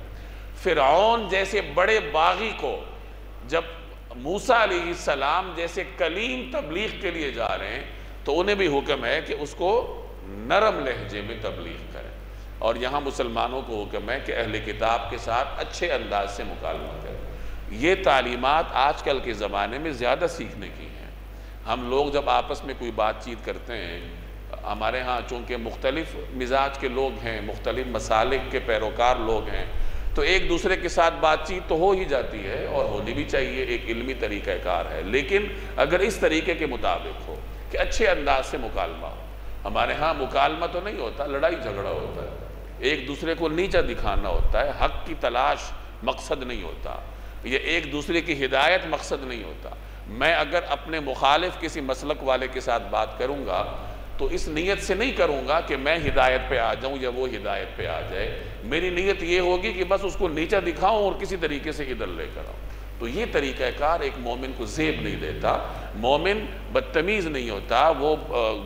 فرعون جیسے بڑے باغی کو جب موسیٰ علیہ السلام جیسے کلیم تبلیغ کے لیے جا رہے ہیں تو انہیں بھی حکم ہے کہ اس کو نرم لہجے میں تبلیغ کریں، اور یہاں مسلمانوں کو حکم ہے کہ اہل کتاب کے ساتھ اچھے انداز سے مکالمہ کریں۔ یہ تعلیمات آج کل کے زمانے میں زیادہ سیکھنے کی ہیں۔ ہم لوگ جب آپس میں کوئی بات چیت کرتے ہیں، ہمارے ہاں چونکہ مختلف مزاج کے لوگ ہیں، مختلف مسالک کے پیروکار لوگ ہیں، تو ایک دوسرے کے ساتھ بات چیت تو ہو ہی جاتی ہے اور ہونی بھی چاہیے، ایک علمی طریقہ کار ہے، لیکن اگر اس طریقے کے مطابق ہو کہ اچھے انداز سے مکالمہ ہو۔ ہمارے ہاں مکالمہ تو نہیں ہوتا، لڑائی جھگڑا ہوتا ہے، ایک دوسرے کو نیچا دکھانا ہوتا ہے، حق کی تلاش مقصد نہیں ہوتا، یہ ایک دوسرے کی ہدایت مقصد نہیں ہوتا۔ میں اگر اپنے مخالف کسی مسلک والے کے ساتھ بات کروں گا تو اس نیت سے نہیں کروں گا کہ میں ہدایت پہ آ جاؤں یا وہ ہدایت پہ آ جائے، میری نیت یہ ہوگی کہ بس اس کو نیچا دکھاؤں اور کسی طریقے سے ادھر لے کر آؤں۔ تو یہ طریقہ کار ایک مومن کو زیب نہیں دیتا، مومن بدتمیز نہیں ہوتا، وہ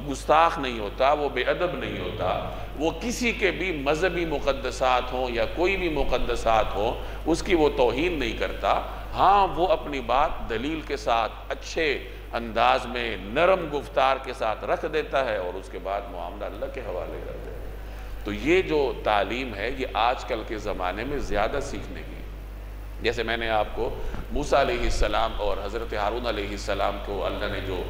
گستاخ نہیں ہوتا، وہ بے ادب نہیں ہوتا، وہ کسی کے بھی مذہبی مقدسات ہوں یا کوئی بھی مقدسات ہوں اس کی وہ توہین نہیں کرتا۔ ہاں وہ اپنی بات دلیل کے ساتھ اچھے انداز میں نرم گفتار کے ساتھ رکھ دیتا ہے اور اس کے بعد معاملہ اللہ کے حوالے کر دیتا ہے۔ تو یہ جو تعلیم ہے یہ آج کل کے زمانے میں زیادہ سیکھنے کی، جیسے میں نے آپ کو موسیٰ علیہ السلام اور حضرت ہارون علیہ السلام کو اللہ نے جو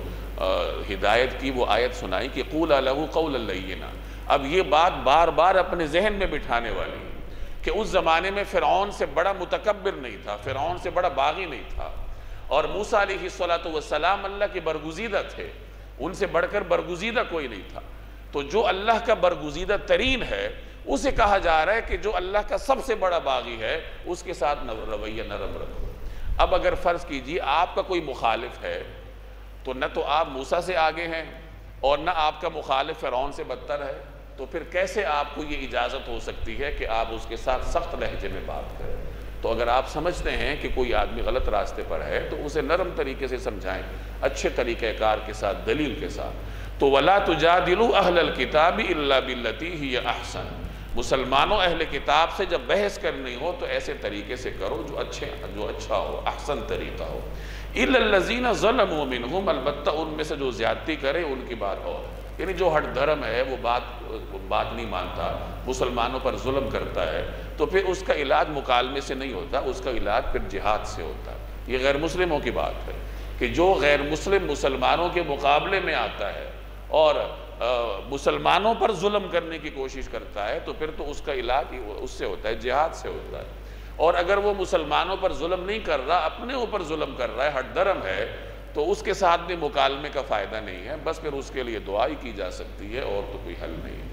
ہدایت کی وہ آیت سنائی کہ قُولَا لَهُ قَوْلًا لَيِّنًا۔ اب یہ بات بار بار اپنے ذہن میں بٹھانے والی کہ اس زمانے میں فرعون سے بڑا متکبر نہیں تھا، فرعون سے بڑا باغی نہیں تھا، اور موسیٰ علیہ السلام اللہ کے برگزیدہ تھے، ان سے بڑھ کر برگزیدہ کوئی نہیں تھا۔ تو جو اللہ کا برگزیدہ ترین ہے اسے کہا جا رہا ہے کہ جو اللہ کا سب سے بڑا باغی ہے اس کے ساتھ رویہ نرم رکھو۔ اب اگر فرض کیجیے آپ کا کوئی مخالف ہے تو نہ تو آپ موسیٰ سے آگے ہیں اور نہ آپ کا مخالف فرعون سے بدتر ہے، تو پھر کیسے آپ کو یہ اجازت ہو سکتی ہے کہ آپ اس کے ساتھ سخت لہجے میں بات کریں؟ تو اگر آپ سمجھتے ہیں کہ کوئی آدمی غلط راستے پر ہے تو اسے نرم طریقے سے سمجھائیں، اچھے طریقہ کار کے ساتھ، دلیل کے ساتھ۔ تو وَلَا تُجَادِلُوا أَهْلَ الْكِتَابِ إِلَّا بِالَّتِي هِيَ أَحْسَنُ، مسلمانوں اہل کتاب سے جب بحث کرنی ہو تو ایسے طریقے سے کرو جو اچھا ہو، احسن طریقہ ہو۔ إِلَّا الَّذِينَ ظَلَمُوا مِنْهُمْ، البتہ ان میں سے جو زیادتی کرے ان کی بات اور، یعنی جو ہٹ دھرم ہے وہ بات نہیں مانتا، مسلمانوں پر ظلم کرتا ہے، تو پھر اس کا علاج مکالمے سے نہیں ہوتا، اس کا علاج پھر جہاد سے ہوتا ہے۔ یہ غیر مسلموں کی بات ہے کہ جو غیر مسلم مسلمانوں کے مقابلے میں آتا ہے اور مسلمانوں پر ظلم کرنے کی کوشش کرتا ہے تو پھر تو اس کا علاج اس سے ہوتا ہے، جہاد سے ہوتا ہے۔ اور اگر وہ مسلمانوں پر ظلم نہیں کر رہا، اپنے اوپر ظلم کر رہا ہے، ہٹ دھرم ہے، تو اس کے ساتھ بھی مکالمے کا فائدہ نہیں ہے، بس پھر اس کے لیے دعا ہی کی جا سکتی ہے اور تو کوئی حل نہیں ہے۔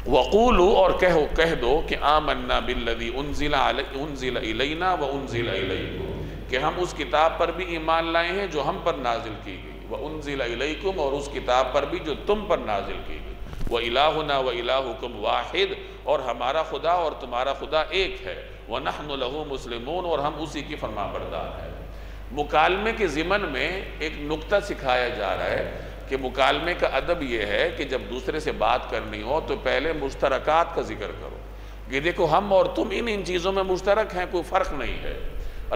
وَقُولُوا، اور کہہ دو کہ آمنا بالذی انزل الینا وانزل الیکم، کہ ہم اس کتاب پر بھی ایمان لائے ہیں جو ہم پر نازل کی گئی، وانزل الیکم، اور اس کتاب پر بھی جو تم پر نازل کی گئی، وَإِلَٰهُنَا وَإِلَٰهُكُمْ وَاحِدٌ، اور ہمارا خدا اور تمہارا خدا ایک ہے، وَنَحْنُ لَهُ مُسْلِمُونَ، اور ہم اسی کی فرما بردار ہیں۔ مکالمے کے ضمن میں ایک نکتہ سکھایا جا رہا ہے کہ مکالمے کا ادب یہ ہے کہ جب دوسرے سے بات کرنی ہو تو پہلے مشترکات کا ذکر کرو کہ دیکھو ہم اور تم ان چیزوں میں مشترک ہیں، کوئی فرق نہیں ہے۔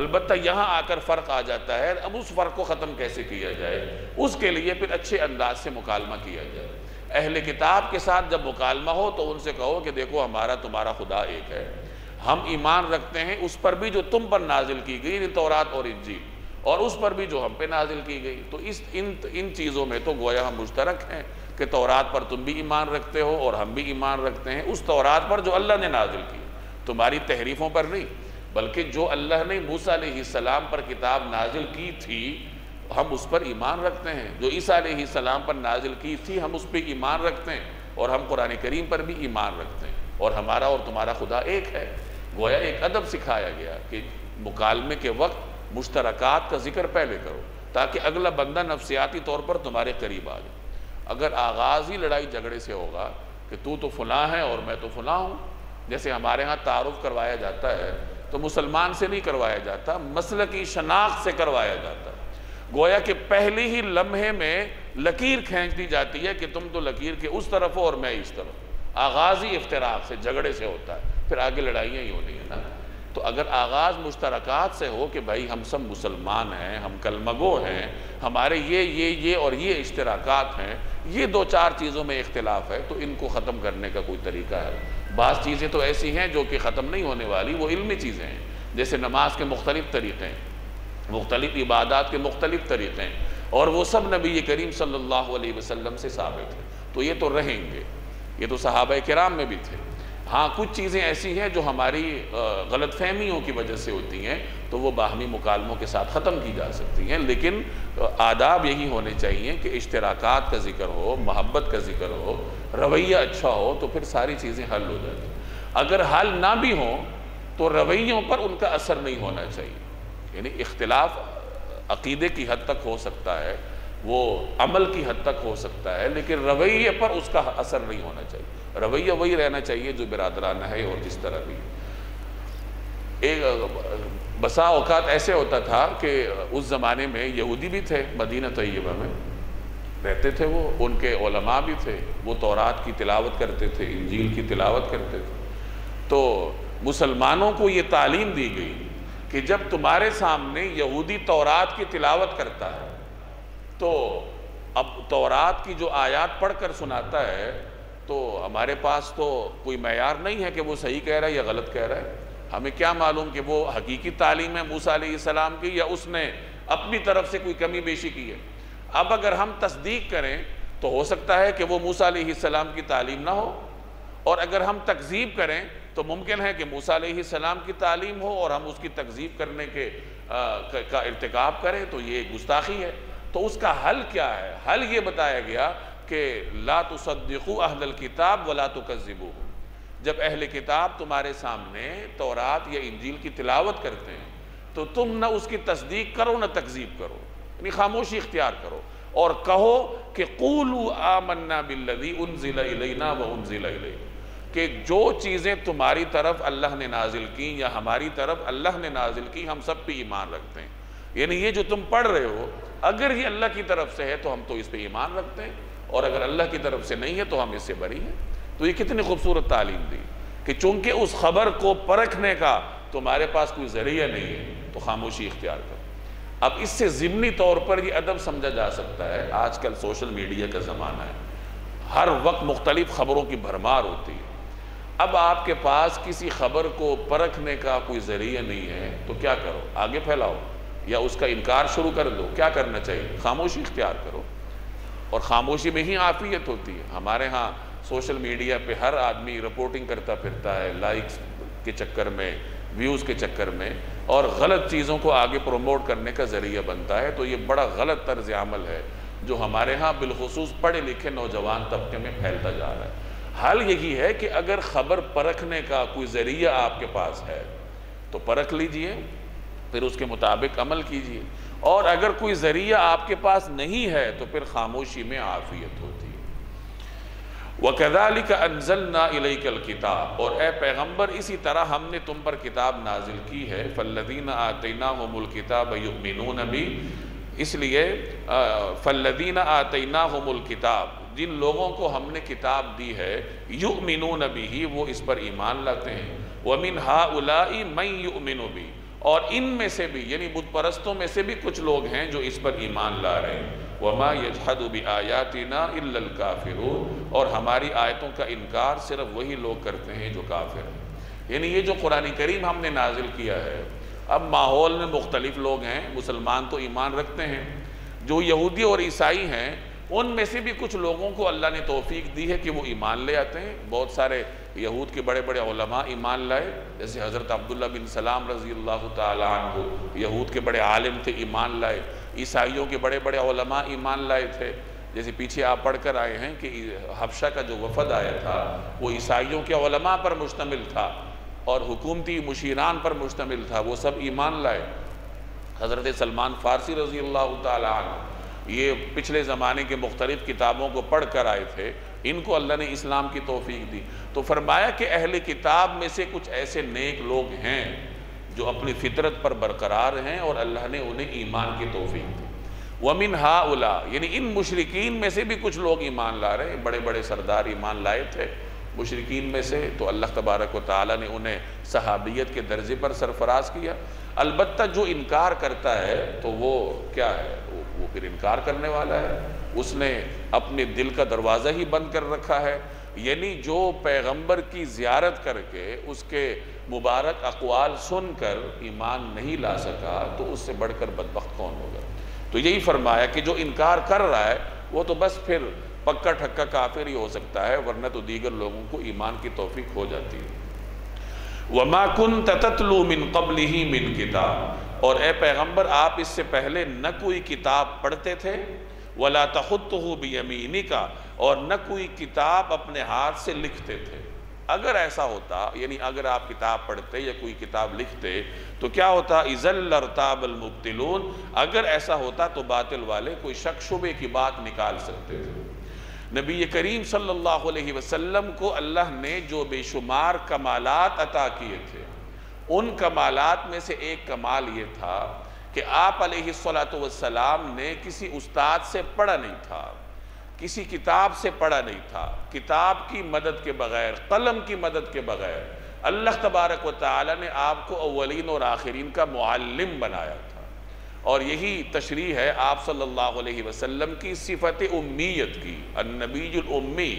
البتہ یہاں آ کر فرق آ جاتا ہے، اب اس فرق کو ختم کیسے کیا جائے، اس کے لیے پھر اچھے انداز سے مکالمہ کیا جائے۔ اہل کتاب کے ساتھ جب مکالمہ ہو تو ان سے کہو کہ دیکھو ہمارا تمہارا خدا ایک ہے، ہم ایمان رکھتے ہیں اس پر بھی جو تم پر نازل کی گئی، تورات اور انجیل، اور اس پر بھی جو ہم پہ نازل کی گئی۔ تو ان چیزوں میں تو گویا ہم مشترک ہیں کہ تورات پر تم بھی ایمان رکھتے ہو اور ہم بھی ایمان رکھتے ہیں اس تورات پر جو اللہ نے نازل کی، تمہاری تحریفوں پر نہیں، بلکہ جو اللہ نے موسیٰ علیہ السلام پر کتاب نازل کی تھی ہم اس پر ایمان رکھتے ہیں، جو عیسیٰ علیہ السلام پر نازل کی تھی ہم اس پہ ایمان رکھتے ہیں، اور ہم قرآن کریم پر بھی ایمان رکھتے ہیں، اور ہمارا اور تمہارا خدا ایک ہے۔ گویا ایک ادب سکھایا گیا کہ مکالمے کے وقت مشترکات کا ذکر پہلے کرو تاکہ اگلا بندہ نفسیاتی طور پر تمہارے قریب آ جائے۔ اگر آغاز ہی لڑائی جھگڑے سے ہوگا کہ تو فلاں ہے اور میں تو فلاں ہوں، جیسے ہمارے ہاں تعارف کروایا جاتا ہے تو مسلمان سے نہیں کروایا جاتا، مسلکی شناخت سے کروایا جاتا ہے۔ گویا کہ پہلی ہی لمحے میں لکیر کھینچ دی جاتی ہے کہ تم تو لکیر کے اس طرف ہو اور میں اس طرف. آغاز ہی افتراق سے، جھگڑے سے ہوتا ہے، پھر آگے لڑائیاں ہی ہونی ہیں نا. تو اگر آغاز مشترکات سے ہو کہ بھائی ہم سب مسلمان ہیں، ہم کلمہ گو ہیں، ہمارے یہ اور یہ اشتراکات ہیں، یہ دو چار چیزوں میں اختلاف ہے، تو ان کو ختم کرنے کا کوئی طریقہ ہے. بعض چیزیں تو ایسی ہیں جو کہ ختم نہیں ہونے والی، وہ علمی چیزیں ہیں، جیسے نماز کے مختلف طریقے ہیں، مختلف عبادات کے مختلف طریقے ہیں، اور وہ سب نبی کریم صلی اللہ علیہ وسلم سے ثابت ہیں، تو یہ تو رہیں گے. یہ تو صحابہ کرام میں بھی تھے. ہاں کچھ چیزیں ایسی ہیں جو ہماری غلط فہمیوں کی وجہ سے ہوتی ہیں، تو وہ باہمی مکالموں کے ساتھ ختم کی جا سکتی ہیں، لیکن آداب یہی ہونے چاہیے کہ اشتراکات کا ذکر ہو، محبت کا ذکر ہو، رویہ اچھا ہو، تو پھر ساری چیزیں حل ہو جاتی ہیں. اگر حل نہ بھی ہوں تو رویوں پر ان کا اثر نہیں ہونا چاہیے. یعنی اختلاف عقیدے کی حد تک ہو سکتا ہے، وہ عمل کی حد تک ہو سکتا ہے، لیکن رویے پر اس کا اثر نہیں ہونا چاہیے. رویہ وہی رہنا چاہیے جو برادرانہ ہے اور جس طرح بھی. بسا اوقات ایسے ہوتا تھا کہ اس زمانے میں یہودی بھی تھے، مدینہ طیبہ میں رہتے تھے، وہ ان کے علماء بھی تھے، وہ تورات کی تلاوت کرتے تھے، انجیل کی تلاوت کرتے تھے. تو مسلمانوں کو یہ تعلیم دی گئی کہ جب تمہارے سامنے یہودی تورات کی تلاوت کرتا ہے تو اب تورات کی جو آیات پڑھ کر سناتا ہے تو ہمارے پاس تو کوئی معیار نہیں ہے کہ وہ صحیح کہہ رہا ہے یا غلط کہہ رہا ہے. ہمیں کیا معلوم کہ وہ حقیقی تعلیم ہے موسیٰ علیہ السلام کی یا اس نے اپنی طرف سے کوئی کمی بیشی کی ہے. اب اگر ہم تصدیق کریں تو ہو سکتا ہے کہ وہ موسیٰ علیہ السلام کی تعلیم نہ ہو، اور اگر ہم تکذیب کریں تو ممکن ہے کہ موسیٰ علیہ السلام کی تعلیم ہو اور ہم اس کی تکذیب کرنے کا ارتکاب کریں، تو یہ گستاخی ہے. تو اس کا حل کیا ہے؟ حل یہ بتایا گیا کہ لا تصدقوا اہل الکتاب ولا تکذبوہ. جب اہل کتاب تمہارے سامنے تورات یا انجیل کی تلاوت کرتے ہیں تو تم نہ اس کی تصدیق کرو نہ تکذیب کرو، یعنی خاموشی اختیار کرو، اور کہو کہ قولوا آمنا بالذی انزل الینا وانزل الیکم، کہ جو چیزیں تمہاری طرف اللہ نے نازل کی یا ہماری طرف اللہ نے نازل کی ہم سب پہ ایمان رکھتے ہیں. یعنی یہ جو تم پڑھ رہے ہو اگر یہ اللہ کی طرف سے ہے تو ہم تو اس پہ ایمان رکھتے ہیں، اور اگر اللہ کی طرف سے نہیں ہے تو ہم اس سے بری ہیں. تو یہ کتنی خوبصورت تعلیم دی کہ چونکہ اس خبر کو پرکھنے کا تمہارے پاس کوئی ذریعہ نہیں ہے تو خاموشی اختیار کرو. اب اس سے ضمنی طور پر یہ ادب سمجھا جا سکتا ہے. آج کل سوشل میڈیا کا زمانہ ہے، ہر وقت مختلف خبروں کی بھرمار ہوتی ہے. اب آپ کے پاس کسی خبر کو پرکھنے کا کوئی ذریعہ نہیں ہے تو کیا کرو؟ آگے پھیلاؤ یا اس کا انکار شروع کر دو؟ کیا کرنا چاہیے؟ خاموشی اختیار کرو، اور خاموشی میں ہی عافیت ہوتی ہے. ہمارے ہاں سوشل میڈیا پہ ہر آدمی رپورٹنگ کرتا پھرتا ہے، لائکس کے چکر میں، ویوز کے چکر میں، اور غلط چیزوں کو آگے پروموٹ کرنے کا ذریعہ بنتا ہے. تو یہ بڑا غلط طرز عمل ہے جو ہمارے ہاں بالخصوص پڑھے لکھے نوجوان طبقے میں پھیلتا جا رہا ہے. حل یہی ہے کہ اگر خبر پرکھنے کا کوئی ذریعہ آپ کے پاس ہے تو پرکھ لیجئے، پھر اس کے مطابق عمل کیجئے، اور اگر کوئی ذریعہ آپ کے پاس نہیں ہے تو پھر خاموشی میں عافیت ہوتی ہے. وَكَذَلِكَ أَنزَلْنَا إِلَيْكَ الْكِتَابَ، اور اے پیغمبر اسی طرح ہم نے تم پر کتاب نازل کی ہے. فَالَّذِينَ آتَيْنَاهُمُ الْكِتَابَ يُؤْمِنُونَ بِهِ، اس لیے فَالَّذِينَ آتَيْنَاهُمُ الْكِتَابَ، جن لوگوں کو ہم نے کتاب دی ہے، یؤمنون بہ، وہ اس پر ایمان لاتے ہیں. وَمِنْ هَؤُلَاءِ مَنْ يُؤْمِنُ بِهِ، اور ان میں سے بھی یعنی بت پرستوں میں سے بھی کچھ لوگ ہیں جو اس پر ایمان لا رہے ہیں. وَمَا يَجْحَدُ بِآيَاتِنَا إِلَّا الْكَافِرُونَ، اور ہماری آیتوں کا انکار صرف وہی لوگ کرتے ہیں جو کافر ہیں. یعنی یہ جو قرآن کریم ہم نے نازل کیا ہے، اب ماحول میں مختلف لوگ ہیں. مسلمان تو ایمان رکھتے ہیں، جو یہودی اور عیسائی ہیں ان میں سے بھی کچھ لوگوں کو اللہ نے توفیق دی ہے کہ وہ ایمان لے آتے ہیں. بہت سارے یہود کے بڑے بڑے علماء ایمان لائے، جیسے حضرت عبداللہ بن سلام رضی اللہ تعالیٰ عنہ، یہود کے بڑے عالم تھے، ایمان لائے. عیسائیوں کے بڑے بڑے علماء ایمان لائے تھے، جیسے پیچھے آپ پڑھ کر آئے ہیں کہ حبشہ کا جو وفد آیا تھا وہ عیسائیوں کے علماء پر مشتمل تھا اور حکومتی مشیران پر مشتمل تھا، وہ سب ایمان لائے. حضرت سلمان فارسی رضی اللہ تعالیٰ عنہ یہ پچھلے زمانے کے مختلف کتابوں کو پڑھ کر آئے تھے، ان کو اللہ نے اسلام کی توفیق دی. تو فرمایا کہ اہل کتاب میں سے کچھ ایسے نیک لوگ ہیں جو اپنی فطرت پر برقرار ہیں اور اللہ نے انہیں ایمان کی توفیق دی. وَمِنْ هَؤُلَاء یعنی ان مشرکین میں سے بھی کچھ لوگ ایمان لا رہے ہیں، بڑے بڑے سردار ایمان لائے تھے مشرکین میں سے، تو اللہ تبارک و تعالیٰ نے انہیں صحابیت کے درجے پر سرفراز کیا۔ البتہ جو انکار کرتا ہے تو وہ کیا ہے، وہ پھر انکار کرنے والا ہے، اس نے اپنے دل کا دروازہ ہی بند کر رکھا ہے۔ یعنی جو پیغمبر کی زیارت کر کے اس کے مبارک اقوال سن کر ایمان نہیں لا سکا تو اس سے بڑھ کر بدبخت کون ہوگا؟ تو یہی فرمایا کہ جو انکار کر رہا ہے وہ تو بس پھر پکا ٹھکا کافر ہی ہو سکتا ہے، ورنہ تو دیگر لوگوں کو ایمان کی توفیق ہو جاتی ہے۔ وَمَا كُنْتَ تَتْلُو مِن قَبْلِهِ مِن کتاب، اور اے پیغمبر آپ اس سے پہلے نہ کوئی کتاب پڑھتے تھے، وَلَا تَخُطُّهُ بِيَمِينِكَ، اور نہ کوئی کتاب اپنے ہاتھ سے لکھتے تھے۔ اگر ایسا ہوتا، یعنی اگر آپ کتاب پڑھتے یا کوئی کتاب لکھتے تو کیا ہوتا؟ اِذًا لَارْتَابَ الْمُبْطِلُونَ، اگر ایسا ہوتا تو باطل والے کوئی شک شبے کی بات نکال سکتے تھے۔ نبی کریم صلی اللہ علیہ وسلم کو اللہ نے جو بے شمار کمالات عطا کیے تھے، ان کمالات میں سے ایک کمال یہ تھا کہ آپ علیہ السلام نے کسی استاد سے پڑھا نہیں تھا، کسی کتاب سے پڑھا نہیں تھا، کتاب کی مدد کے بغیر، قلم کی مدد کے بغیر اللہ تبارک و تعالی نے آپ کو اولین اور آخرین کا معلم بنایا تھا۔ اور یہی تشریح ہے آپ صلی اللہ علیہ وسلم کی صفت امیت کی، النبی الامی،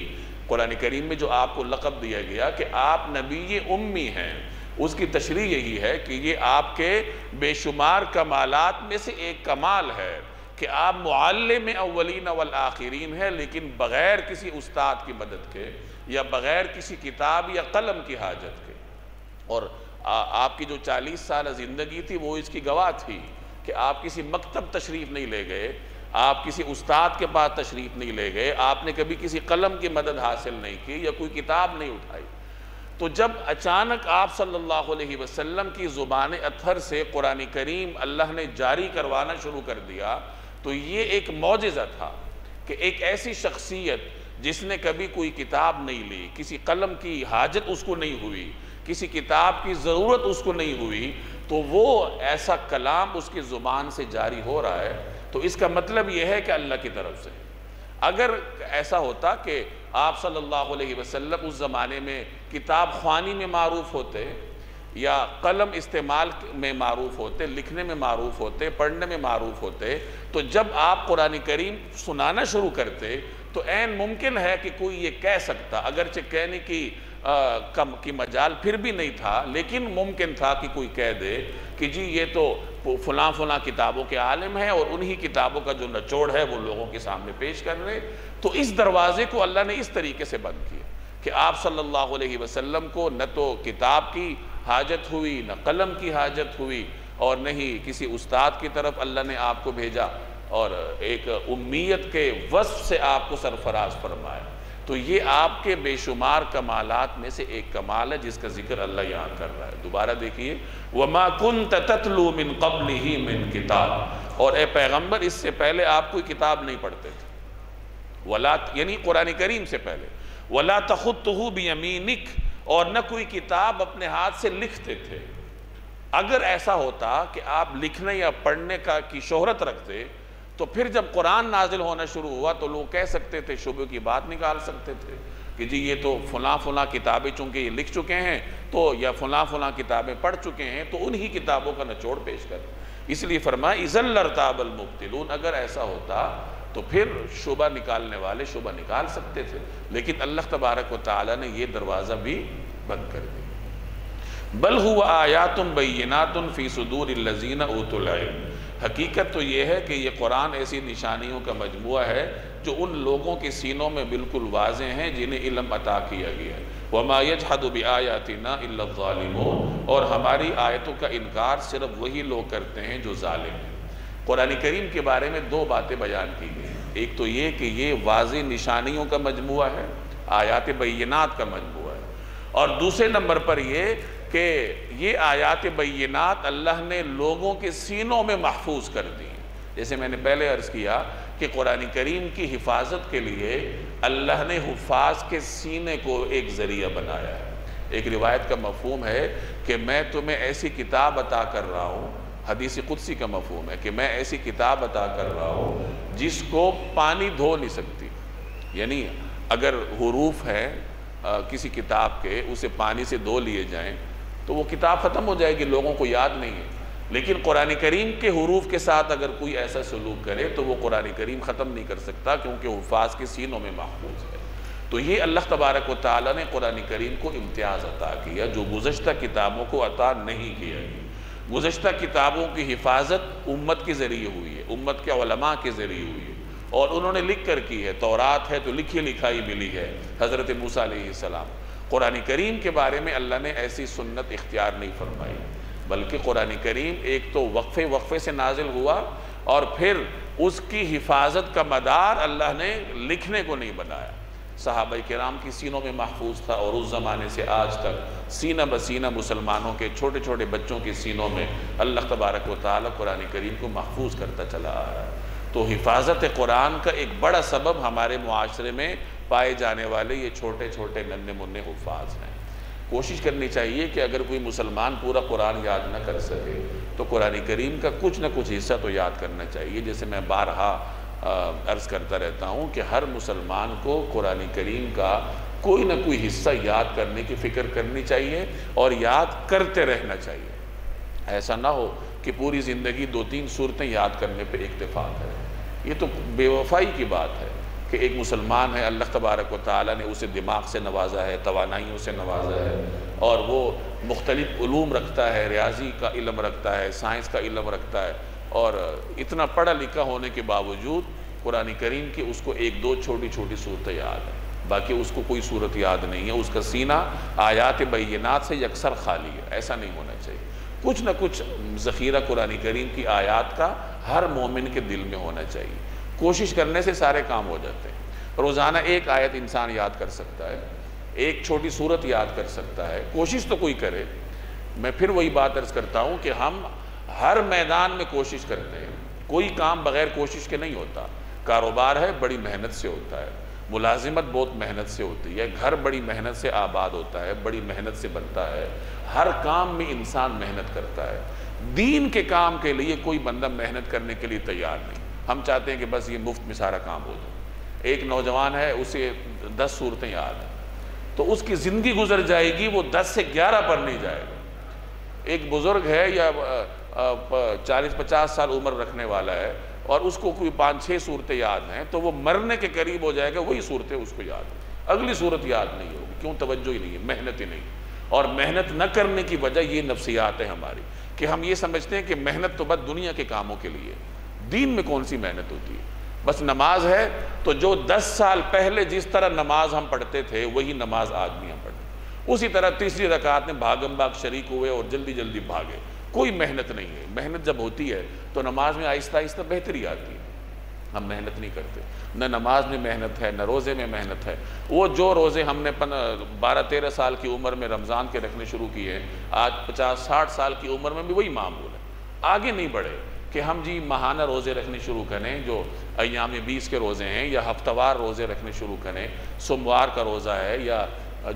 قرآن کریم میں جو آپ کو لقب دیا گیا کہ آپ نبی امی ہیں، اس کی تشریح یہی ہے کہ یہ آپ کے بے شمار کمالات میں سے ایک کمال ہے کہ آپ معلم اولین والآخرین ہیں، لیکن بغیر کسی استاد کی مدد کے یا بغیر کسی کتاب یا قلم کی حاجت کے۔ اور آپ کی جو 40 سالہ زندگی تھی وہ اس کی گواہ تھی کہ آپ کسی مکتب تشریف نہیں لے گئے، آپ کسی استاد کے پاس تشریف نہیں لے گئے، آپ نے کبھی کسی قلم کی مدد حاصل نہیں کی یا کوئی کتاب نہیں اٹھائی۔ تو جب اچانک آپ صلی اللہ علیہ وسلم کی زبان اطہر سے قرآن کریم اللہ نے جاری کروانا شروع کر دیا تو یہ ایک معجزہ تھا کہ ایک ایسی شخصیت جس نے کبھی کوئی کتاب نہیں لی، کسی قلم کی حاجت اس کو نہیں ہوئی، کسی کتاب کی ضرورت اس کو نہیں ہوئی، تو وہ ایسا کلام اس کی زبان سے جاری ہو رہا ہے، تو اس کا مطلب یہ ہے کہ اللہ کی طرف سے۔ اگر ایسا ہوتا کہ آپ صلی اللہ علیہ وسلم اس زمانے میں کتاب خوانی میں معروف ہوتے یا قلم استعمال میں معروف ہوتے، لکھنے میں معروف ہوتے، پڑھنے میں معروف ہوتے، تو جب آپ قرآن کریم سنانا شروع کرتے تو عین ممکن ہے کہ کوئی یہ کہہ سکتا، اگرچہ کہنے کی مجال پھر بھی نہیں تھا، لیکن ممکن تھا کہ کوئی کہہ دے کہ جی یہ تو فلاں فلاں کتابوں کے عالم ہیں اور انہی کتابوں کا جو نچوڑ ہے وہ لوگوں کے سامنے پیش کر رہے۔ تو اس دروازے کو اللہ نے اس طریقے سے بند کیا کہ آپ صلی اللہ علیہ وسلم کو نہ تو کتاب کی حاجت ہوئی، نہ قلم کی حاجت ہوئی، اور نہ ہی کسی استاد کی طرف اللہ نے آپ کو بھیجا، اور ایک امیت کے وصف سے آپ کو سرفراز فرمایا۔ تو یہ آپ کے بے شمار کمالات میں سے ایک کمال ہے جس کا ذکر اللہ یہاں کر رہا ہے۔ دوبارہ دیکھیے، وَمَا كُنْتَ تَتْلُو مِن قَبْلِهِ مِن کتاب، اور اے پیغمبر اس سے پہلے آپ کوئی کتاب نہیں پڑھتے تھے، یعنی قرآن کریم سے پہلے، وَلَا تَخُطُّهُ بِيَمِينِكَ، اور نہ کوئی کتاب اپنے ہاتھ سے لکھتے تھے۔ اگر ایسا ہوتا کہ آپ لکھنے یا پڑھنے کی شہرت رکھتے تو پھر جب قرآن نازل ہونا شروع ہوا تو لوگ کہہ سکتے تھے، شبہ کی بات نکال سکتے تھے کہ جی یہ تو فلاں فلاں کتابیں چونکہ یہ لکھ چکے ہیں تو یا فلاں فلاں کتابیں پڑھ چکے ہیں تو انہی کتابوں کا نچوڑ پیش کر۔ اس لیے فرمایا اِذًا لَارْتَابَ الْمُبْطِلُونَ، اگر ایسا ہوتا تو پھر شبہ نکالنے والے شبہ نکال سکتے تھے، لیکن اللہ تبارک و تعالی نے یہ دروازہ بھی بند کر دیا۔ بل هو آیات بینات فی صدور الذین اوتوا العلم، حقیقت تو یہ ہے کہ یہ قرآن ایسی نشانیوں کا مجموعہ ہے جو ان لوگوں کے سینوں میں بالکل واضح ہیں جنہیں علم عطا کیا گیا ہے۔ وَمَا يَجْحَدُ بِآيَاتِنَا إِلَّا الظَّالِمُونَ، اور ہماری آیتوں کا انکار صرف وہی لوگ کرتے ہیں جو ظالم ہیں۔ قرآن کریم کے بارے میں دو باتیں بیان کی گئی ہیں، ایک تو یہ کہ یہ واضح نشانیوں کا مجموعہ ہے، آیات بینات کا مجموعہ ہے، اور دوسرے نمبر پر یہ کہ یہ آیات بینات اللہ نے لوگوں کے سینوں میں محفوظ کر دی۔ جیسے میں نے پہلے عرض کیا کہ قرآن کریم کی حفاظت کے لیے اللہ نے حفاظ کے سینے کو ایک ذریعہ بنایا ہے۔ ایک روایت کا مفہوم ہے کہ میں تمہیں ایسی کتاب عطا کر رہا ہوں حدیث قدسی کا مفہوم ہے کہ میں ایسی کتاب عطا کر رہا ہوں جس کو پانی دھو نہیں سکتی. یعنی اگر حروف ہیں کسی کتاب کے، اسے پانی سے دھو لیے جائیں تو وہ کتاب ختم ہو جائے گی، لوگوں کو یاد نہیں ہے. لیکن قرآن کریم کے حروف کے ساتھ اگر کوئی ایسا سلوک کرے تو وہ قرآن کریم ختم نہیں کر سکتا، کیونکہ حفاظ کے سینوں میں محفوظ ہے. تو یہ اللہ تبارک و تعالیٰ نے قرآن کریم کو امتیاز عطا کیا جو گزشتہ کتابوں کو عطا نہیں کیا. گزشتہ کتابوں کی حفاظت امت کے ذریعے ہوئی ہے، امت کے علماء کے ذریعے ہوئی ہے، اور انہوں نے لکھ کر کی ہے. تورات ہے تو لکھی لکھائی ملی ہے حضرت موسیٰ علیہ السلام. قرآن کریم کے بارے میں اللہ نے ایسی سنت اختیار نہیں فرمائی، بلکہ قرآن کریم ایک تو وقفے وقفے سے نازل ہوا، اور پھر اس کی حفاظت کا مدار اللہ نے لکھنے کو نہیں بنایا. صحابہ کرام کی سینوں میں محفوظ تھا، اور اس زمانے سے آج تک سینہ بسینہ مسلمانوں کے چھوٹے چھوٹے بچوں کے سینوں میں اللہ تبارک و تعالیٰ قرآن کریم کو محفوظ کرتا چلا آ رہا ہے. تو حفاظت قرآن کا ایک بڑا سبب ہمارے معاشرے میں پائے جانے والے یہ چھوٹے چھوٹے ننھے منھے حفاظ ہیں. کوشش کرنی چاہیے کہ اگر کوئی مسلمان پورا قرآن یاد نہ کر سکے تو قرآن کریم کا کچھ نہ کچھ حصہ تو یاد کرنا چاہیے. جیسے میں بارہا عرض کرتا رہتا ہوں کہ ہر مسلمان کو قرآن کریم کا کوئی نہ کوئی حصہ یاد کرنے کی فکر کرنی چاہیے اور یاد کرتے رہنا چاہیے. ایسا نہ ہو کہ پوری زندگی 2-3 سورتیں یاد کرنے پہ اکتفا کرے. یہ تو بے وفائی کی بات ہے کہ ایک مسلمان ہے، اللہ تبارک و تعالیٰ نے اسے دماغ سے نوازا ہے، توانائیوں سے نوازا ہے، اور وہ مختلف علوم رکھتا ہے، ریاضی کا علم رکھتا ہے، سائنس کا علم رکھتا ہے، اور اتنا پڑھا لکھا ہونے کے باوجود قرآن کریم کی اس کو 1-2 چھوٹی چھوٹی صورتیں یاد ہیں، باقی اس کو کوئی صورت یاد نہیں ہے. اس کا سینہ آیات بینات سے یکسر خالی ہے. ایسا نہیں ہونا چاہیے. کچھ نہ کچھ ذخیرہ قرآن کریم کی آیات کا ہر مومن کے دل میں ہونا چاہیے. کوشش کرنے سے سارے کام ہو جاتے ہیں. روزانہ ایک آیت انسان یاد کر سکتا ہے، ایک چھوٹی صورت یاد کر سکتا ہے. کوشش تو کوئی کرے. میں پھر وہی بات عرض کرتا ہوں کہ ہم ہر میدان میں کوشش کرتے ہیں. کوئی کام بغیر کوشش کے نہیں ہوتا. کاروبار ہے بڑی محنت سے ہوتا ہے، ملازمت بہت محنت سے ہوتی ہے، گھر بڑی محنت سے آباد ہوتا ہے، بڑی محنت سے بنتا ہے. ہر کام میں انسان محنت کرتا ہے. دین کے کام کے لیے کوئی بندہ محنت کرنے کے لیے تیار نہیں. ہم چاہتے ہیں کہ بس یہ مفت میں سارا کام ہو جائے. ایک نوجوان ہے، اسے 10 صورتیں یاد ہیں، تو اس کی زندگی گزر جائے گی، وہ 10 سے 11 پر نہیں جائے گا. ایک بزرگ ہے یا 40-50 سال عمر رکھنے والا ہے، اور اس کو کوئی 5-6 صورتیں یاد ہیں، تو وہ مرنے کے قریب ہو جائے گا، وہی صورتیں اس کو یاد ہیں. اگلی صورت یاد نہیں ہوگی. کیوں؟ توجہ ہی نہیں ہے، محنت ہی نہیں. اور محنت نہ کرنے کی وجہ یہ نفسیات ہے ہماری کہ ہم یہ سمجھتے ہیں کہ محنت تو بس دنیا کے کاموں کے لیے. دین میں کون سی محنت ہوتی ہے؟ بس نماز ہے تو جو 10 سال پہلے جس طرح نماز ہم پڑھتے تھے وہی نماز آج بھی ہم پڑھتے ہیں. اسی طرح تیسری رکعت میں بھاگم بھاگ شریک ہوئے اور جلدی جلدی بھاگے. کوئی محنت نہیں ہے. محنت جب ہوتی ہے تو نماز میں آہستہ آہستہ بہتری آتی ہے. ہم محنت نہیں کرتے. نہ نماز میں محنت ہے، نہ روزے میں محنت ہے. وہ جو روزے ہم نے 12-13 سال کی عمر میں رمضان کے رکھنے شروع کیے، آج 50-60 سال کی عمر میں بھی وہی معمول ہے. آگے نہیں بڑھے کہ ہم جی ماہانہ روزے رکھنے شروع کریں، جو ایام 20 کے روزے ہیں، یا ہفتہ وار روزے رکھنے شروع کریں. سوموار کا روزہ ہے یا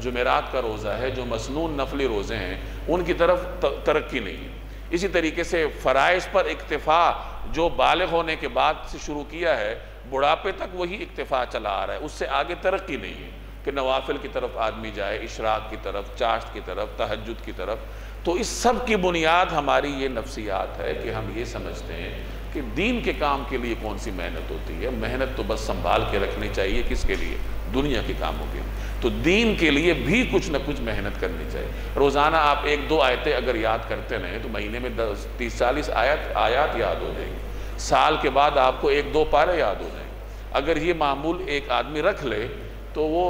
جمعرات کا روزہ ہے، جو مسنون نفلی روزے ہیں، ان کی طرف ترقی نہیں ہے. اسی طریقے سے فرائض پر اکتفا جو بالغ ہونے کے بعد سے شروع کیا ہے، بڑھاپے تک وہی اکتفا چلا آ رہا ہے. اس سے آگے ترقی نہیں ہے کہ نوافل کی طرف آدمی جائے، اشراق کی طرف، چاشت کی طرف، تہجد کی طرف. تو اس سب کی بنیاد ہماری یہ نفسیات ہے کہ ہم یہ سمجھتے ہیں کہ دین کے کام کے لیے کون سی محنت ہوتی ہے. محنت تو بس سنبھال کے رکھنی چاہیے. کس کے لیے؟ دنیا کے کاموں کے لیے. تو دین کے لیے بھی کچھ نہ کچھ محنت کرنی چاہیے. روزانہ آپ 1-2 آیتیں اگر یاد کرتے رہیں تو مہینے میں 30-40 آیات یاد ہو جائیں گی. سال کے بعد آپ کو 1-2 پارے یاد ہو جائیں گے. اگر یہ معمول ایک آدمی رکھ لے تو وہ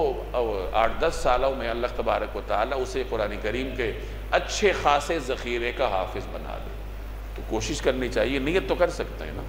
8-10 سالوں میں اللہ تبارک و تعالیٰ اسے قرآن کریم کے اچھے خاصے ذخیرے کا حافظ بنا دے. تو کوشش کرنی چاہیے. نیت تو کر سکتے ہیں نا.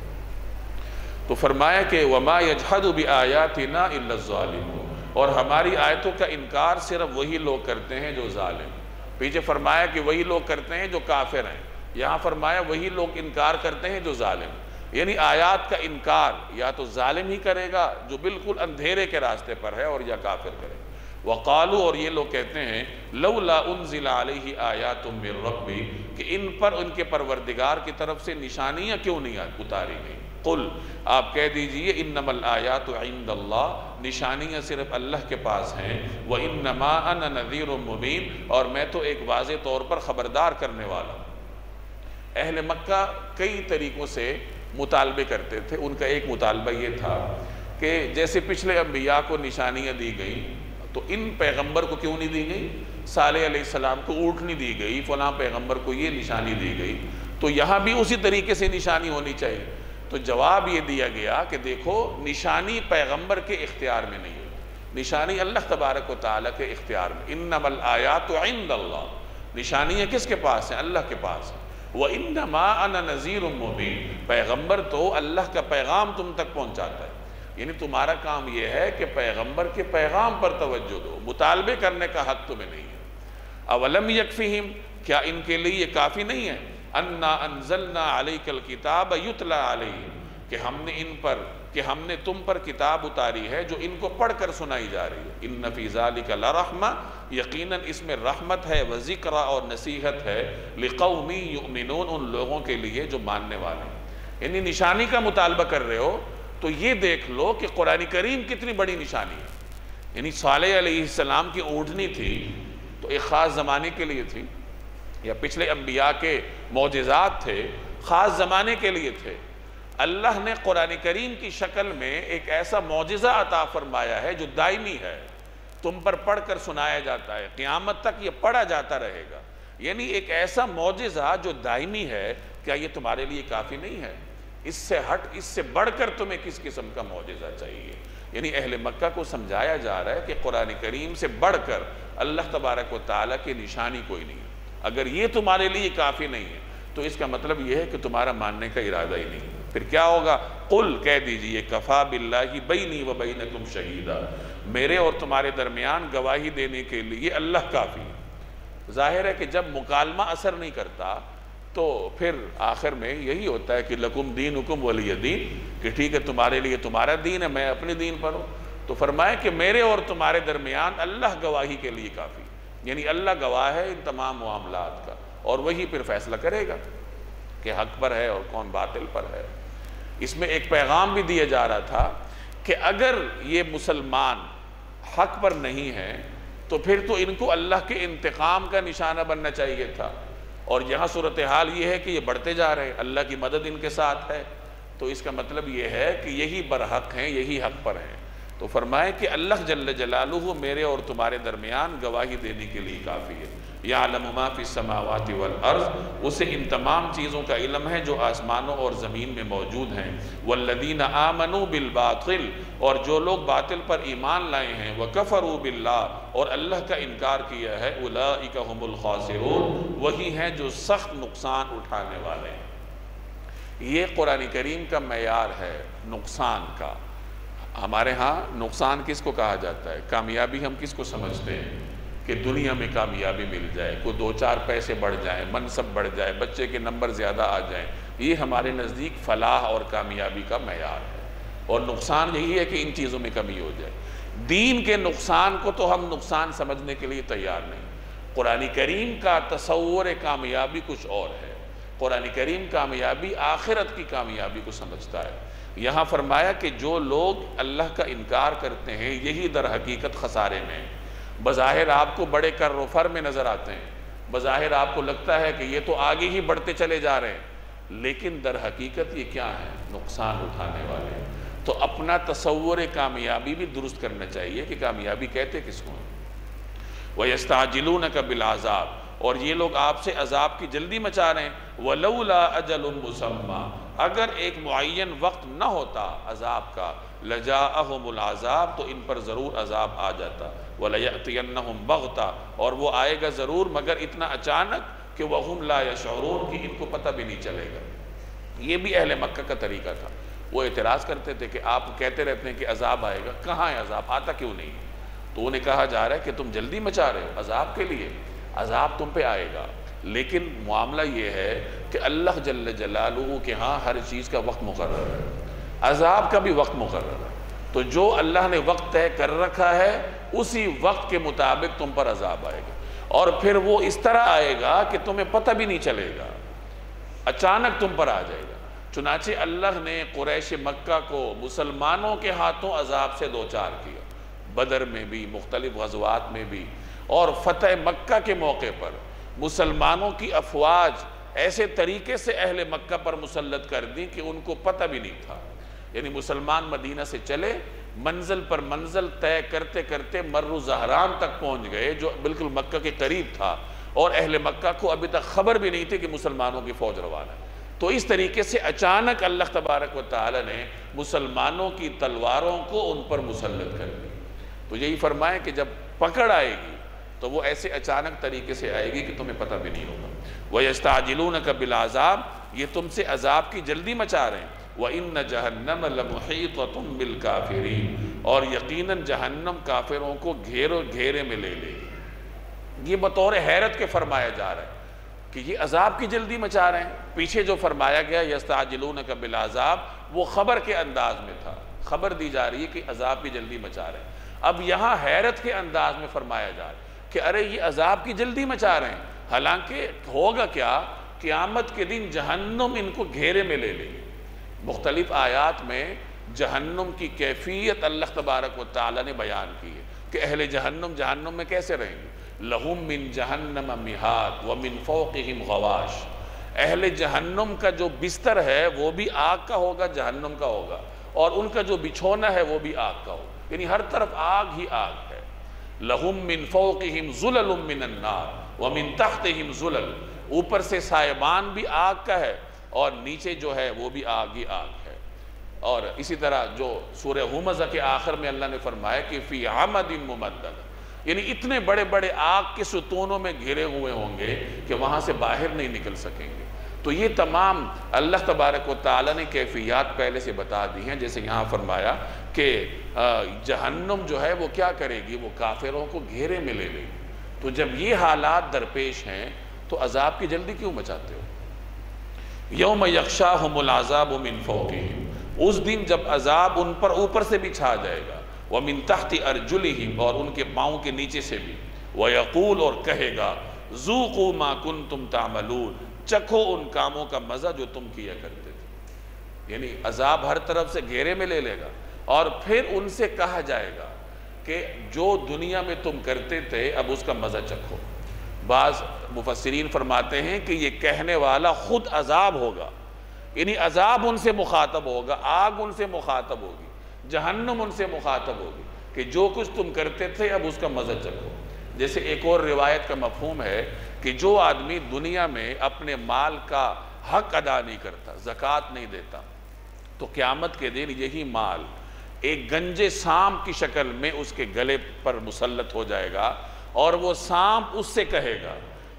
تو فرمایا کہ وَمَا يَجْحَدُ بِآيَاتِنَا إِلَّا الظَّالِمُونَ، اور ہماری آیتوں کا انکار صرف وہی لوگ کرتے ہیں جو ظالم. پیچھے فرمایا کہ وہی لوگ کرتے ہیں جو کافر ہیں. یہاں فرمایا وہی لوگ انکار کرتے ہیں جو ظالم. یعنی آیات کا انکار یا تو ظالم ہی کرے گا جو بالکل اندھیرے کے راستے پر ہے، اور یا کافر کرے گا. وقالو، اور یہ لوگ کہتے ہیں لولا انزل علیہ آیات من ربی، کہ ان پر ان کے پروردگار کی طرف سے نشانیاں کیوں نہیں اتاری گئی۔ قل، آپ کہہ دیجئے انما الآیات عند اللہ، نشانیاں صرف اللہ کے پاس ہیں، وانما انا نذیر مبین، اور میں تو ایک واضح طور پر خبردار کرنے والا ہوں۔ اہل مکہ کئی طریقوں سے مطالبے کرتے تھے۔ ان کا ایک مطالبہ یہ تھا کہ جیسے پچھلے انبیاء کو نشانیاں دی گئی تو ان پیغمبر کو کیوں نہیں دی گئی؟ صالح علیہ السلام کو اونٹنی دی گئی، فلاں پیغمبر کو یہ نشانی دی گئی، تو یہاں بھی اسی طریقے سے نشانی ہونی چاہیے۔ تو جواب یہ دیا گیا کہ دیکھو، نشانی پیغمبر کے اختیار میں نہیں ہے، نشانی اللہ تبارک و تعالیٰ کے اختیار میں۔ انما الآیات عند اللہ، نشانیاں کس کے پاس ہیں؟ اللہ کے پاس ہیں۔ وَإِنَّمَا أَنَا نَذِيرٌ مُبِينٌ، پیغمبر تو اللہ کا پیغام تم تک پہنچاتا ہے، یعنی تمہارا کام یہ ہے کہ پیغمبر کے پیغام پر توجہ دو، مطالبے کرنے کا حق تمہیں نہیں ہے۔ اولم یکفہم، کیا ان کے لیے یہ کافی نہیں ہے؟ انا انزلنا علیک الکتاب یتلی علیہم، کہ ہم نے تم پر کتاب اتاری ہے جو ان کو پڑھ کر سنائی جا رہی ہے۔ ان فی ذلک لرحمہ، یقیناً اس میں رحمت ہے، وذکر، اور نصیحت ہے، لقوم یؤمنون، ان لوگوں کے لیے جو ماننے والے ہیں۔ یعنی نشانی کا مطالبہ کر رہے ہو تو یہ دیکھ لو کہ قرآن کریم کتنی بڑی نشانی ہے۔ یعنی صالح علیہ السلام کی اونٹنی تھی تو ایک خاص زمانے کے لیے تھی، یا پچھلے انبیاء کے معجزات تھے، خاص زمانے کے لیے تھے۔ اللہ نے قرآن کریم کی شکل میں ایک ایسا معجزہ عطا فرمایا ہے جو دائمی ہے، تم پر پڑھ کر سنایا جاتا ہے، قیامت تک یہ پڑھا جاتا رہے گا۔ یعنی ایک ایسا معجزہ جو دائمی ہے، کیا یہ تمہارے لیے کافی نہیں ہے؟ اس سے ہٹ، اس سے بڑھ کر تمہیں کس قسم کا معجزہ چاہیے؟ یعنی اہل مکہ کو سمجھایا جا رہا ہے کہ قرآن کریم سے بڑھ کر اللہ تبارک و تعالیٰ کی نشانی کوئی نہیں ہے۔ اگر یہ تمہارے لیے کافی نہیں ہے تو اس کا مطلب یہ ہے کہ تمہارا ماننے کا ارادہ ہی نہیں ہے۔ پھر کیا ہوگا؟ قل، کہہ دیجئے کفا باللہ بینی و بینکم شہیدا، میرے اور تمہارے درمیان گواہی دینے کے لیے اللہ کافی ہے۔ ظاہر ہے کہ جب مکالمہ اثر نہیں کرتا تو پھر آخر میں یہی ہوتا ہے کہ لکم دینکم ولی دین، کہ ٹھیک ہے تمہارے لیے تمہارا دین ہے، میں اپنے دین پر ہوں۔ تو فرمائے کہ میرے اور تمہارے درمیان اللہ گواہی کے لیے کافی، یعنی اللہ گواہ ہے ان تمام معاملات کا، اور وہی پھر فیصلہ کرے گا کہ حق پر ہے اور کون باطل پر ہے۔ اس میں ایک پیغام بھی دیا جا رہا تھا کہ اگر یہ مسلمان حق پر نہیں ہیں تو پھر تو ان کو اللہ کے انتقام کا نشانہ بننا چاہیے تھا، اور یہاں صورتحال یہ ہے کہ یہ بڑھتے جا رہے ہیں، اللہ کی مدد ان کے ساتھ ہے، تو اس کا مطلب یہ ہے کہ یہی برحق ہیں، یہی حق پر ہیں۔ تو فرمائے کہ اللہ جل جلالہ میرے اور تمہارے درمیان گواہی دینے کے لیے کافی ہے۔ یعلم ما فی السماوات والارض، اسے ان تمام چیزوں کا علم ہے جو آسمانوں اور زمین میں موجود ہیں۔ والذین آمنوا بالباطل، اور جو لوگ باطل پر ایمان لائے ہیں، وکفروا باللہ، اور اللہ کا انکار کیا ہے، اولئک هم الخاسرون، وہی ہیں جو سخت نقصان اٹھانے والے ہیں۔ یہ قرآن کریم کا معیار ہے نقصان کا۔ ہمارے ہاں نقصان کس کو کہا جاتا ہے؟ کامیابی ہم کس کو سمجھتے ہیں؟ کہ دنیا میں کامیابی مل جائے، کوئی دو چار پیسے بڑھ جائیں، منصب بڑھ جائے، بچے کے نمبر زیادہ آ جائیں، یہ ہمارے نزدیک فلاح اور کامیابی کا معیار ہے۔ اور نقصان یہی ہے کہ ان چیزوں میں کمی ہو جائے۔ دین کے نقصان کو تو ہم نقصان سمجھنے کے لیے تیار نہیں۔ قرآن کریم کا تصور کامیابی کچھ اور ہے۔ قرآن کریم کامیابی آخرت کی کامیابی کو سمجھتا ہے۔ یہاں فرمایا کہ جو لوگ اللہ کا انکار کرتے ہیں یہی در حقیقت خسارے میں ہیں۔ بظاہر آپ کو بڑے کر و فر میں نظر آتے ہیں، بظاہر آپ کو لگتا ہے کہ یہ تو آگے ہی بڑھتے چلے جا رہے ہیں، لیکن در حقیقت یہ کیا ہے؟ نقصان اٹھانے والے ہیں۔ تو اپنا تصور کامیابی بھی درست کرنا چاہیے کہ کامیابی کہتے کس کو ہیں۔ وَيَسْتَعْجِلُونَكَ بِالْعَذَابِ، اور یہ لوگ آپ سے عذاب کی جلدی مچا رہے ہیں۔ وَلَوْلَا أَجَلٌ مُّسَمًّى، اگر ایک معین وقت نہ ہوتا عذاب کا، لَجَاءَهُمُ الْعَذَابُ، تو ان پر ضرور عذاب آ جاتا۔ وَلَيَأْتِيَنَّهُمْ بَغْتَةً، اور وہ آئے گا ضرور مگر اتنا اچانک کہ وَهُمْ لَا يَشْعُرُونَ، کہ ان کو پتہ بھی نہیں چلے گا۔ یہ بھی اہل مکہ کا طریقہ تھا۔ وہ اعتراض کرتے تھے کہ آپ کہتے رہتے ہیں کہ عذاب آئے گا، کہاں ہے عذاب؟ آتا کیوں نہیں؟ تو انہیں کہا جا رہا ہے کہ تم جلدی مچا رہے ہو عذاب کے لیے، عذاب تم پہ آئے گا، لیکن معاملہ یہ ہے کہ اللہ جل جلالہ کے ہاں ہر چیز کا وقت مقرر ہے، عذاب کا بھی وقت مقرر ہے۔ تو جو اللہ نے وقت طے کر رکھا ہے اسی وقت کے مطابق تم پر عذاب آئے گا، اور پھر وہ اس طرح آئے گا کہ تمہیں پتہ بھی نہیں چلے گا، اچانک تم پر آ جائے گا۔ چنانچہ اللہ نے قریش مکہ کو مسلمانوں کے ہاتھوں عذاب سے دوچار کیا، بدر میں بھی، مختلف غزوات میں بھی، اور فتح مکہ کے موقع پر مسلمانوں کی افواج ایسے طریقے سے اہل مکہ پر مسلط کر دی کہ ان کو پتہ بھی نہیں تھا۔ یعنی مسلمان مدینہ سے چلے، منزل پر منزل طے کرتے کرتے مر زہران تک پہنچ گئے جو بالکل مکہ کے قریب تھا، اور اہل مکہ کو ابھی تک خبر بھی نہیں تھی کہ مسلمانوں کی فوج روانہ ہے۔ تو اس طریقے سے اچانک اللہ تبارک و تعالی نے مسلمانوں کی تلواروں کو ان پر مسلط کر دی۔ تو یہی فرمائے کہ جب پکڑ آئے گی تو وہ ایسے اچانک طریقے سے آئے گی کہ تمہیں پتہ بھی نہیں ہوگا۔ وَيَسْتَعْجِلُونَكَ بِالْعَذَابِ، یہ تم سے عذاب کی جلدی مچا رہے ہیں۔ وَإِنَّ جَهَنَّمَ لَمُحِيطَةٌ بِالْكَافِرِينَ، اور یقیناً جہنم کافروں کو گھیرے میں لے لے گی۔ یہ بطور حیرت کے فرمایا جا رہا ہے کہ یہ عذاب کی جلدی مچا رہے ہیں۔ پیچھے جو فرمایا گیا یستعجلونک بالعذاب، وہ خبر کے انداز میں تھا، خبر دی جا رہی ہے کہ عذاب کی جلدی مچا رہے ہیں۔ اب یہاں حیرت کے انداز میں فرمایا جا رہا ہے کہ ارے یہ عذاب کی جلدی مچا رہے ہیں، حالانکہ ہوگا کیا، قیامت کے دن جہنم ان کو گھیرے میں لے لے گی۔ مختلف آیات میں جہنم کی کیفیت اللہ تبارک و تعالی نے بیان کی ہے کہ اہل جہنم میں کیسے رہیں گے۔ لہم من جہنم مہاد ومن فوقہم غواش، اہل جہنم کا جو بستر ہے وہ بھی آگ کا ہوگا، جہنم کا ہوگا، اور ان کا جو بچھونا ہے وہ بھی آگ کا ہوگا، یعنی ہر طرف آگ ہی آگ ہے۔ لہم من فوقہم ظلل من النار ومن تحتہم ظلل، اوپر سے سائبان بھی آگ کا ہے اور نیچے جو ہے وہ بھی آگ ہی آگ ہے۔ اور اسی طرح جو سورہ ہمزہ کے آخر میں اللہ نے فرمایا کہ فی عمد ممدد، یعنی اتنے بڑے بڑے آگ کے ستونوں میں گھرے ہوئے ہوں گے کہ وہاں سے باہر نہیں نکل سکیں گے۔ تو یہ تمام اللہ تبارک و تعالی نے کیفیات پہلے سے بتا دی ہیں، جیسے یہاں فرمایا کہ جہنم جو ہے وہ کیا کرے گی، وہ کافروں کو گھیرے میں لے لے گی۔ تو جب یہ حالات درپیش ہیں تو عذاب کی جلدی کیوں مچاتے ہو؟ یوم یغشاہم العذاب من فوقہم، اس دن جب عذاب ان پر اوپر سے بھی چھا جائے گا، وَمِن تَحْتِ أَرْجُلِهِمْ، اور ان کے پاؤں کے نیچے سے بھی، وَيَقُولُ، اور کہے گا، ذُوقُوا مَا كُنْتُمْ تَعْمَلُونَ، چکھو ان کاموں کا مزہ جو تم کیا کرتے تھے۔ یعنی عذاب ہر طرف سے گھیرے میں لے لے گا، اور پھر ان سے کہا جائے گا کہ جو دنیا میں تم کرتے تھے اب اس کا مزہ چکھو۔ بعض مفسرین فرماتے ہیں کہ یہ کہنے والا خود عذاب ہوگا، یعنی عذاب ان سے مخاطب ہوگا، آگ ان سے مخاطب ہوگی، جہنم ان سے مخاطب ہوگی کہ جو کچھ تم کرتے تھے اب اس کا مزہ چکھو۔ جیسے ایک اور روایت کا مفہوم ہے کہ جو آدمی دنیا میں اپنے مال کا حق ادا نہیں کرتا، زکوٰۃ نہیں دیتا، تو قیامت کے دن یہی مال ایک گنجے سانپ کی شکل میں اس کے گلے پر مسلط ہو جائے گا، اور وہ سانپ اس سے کہے گا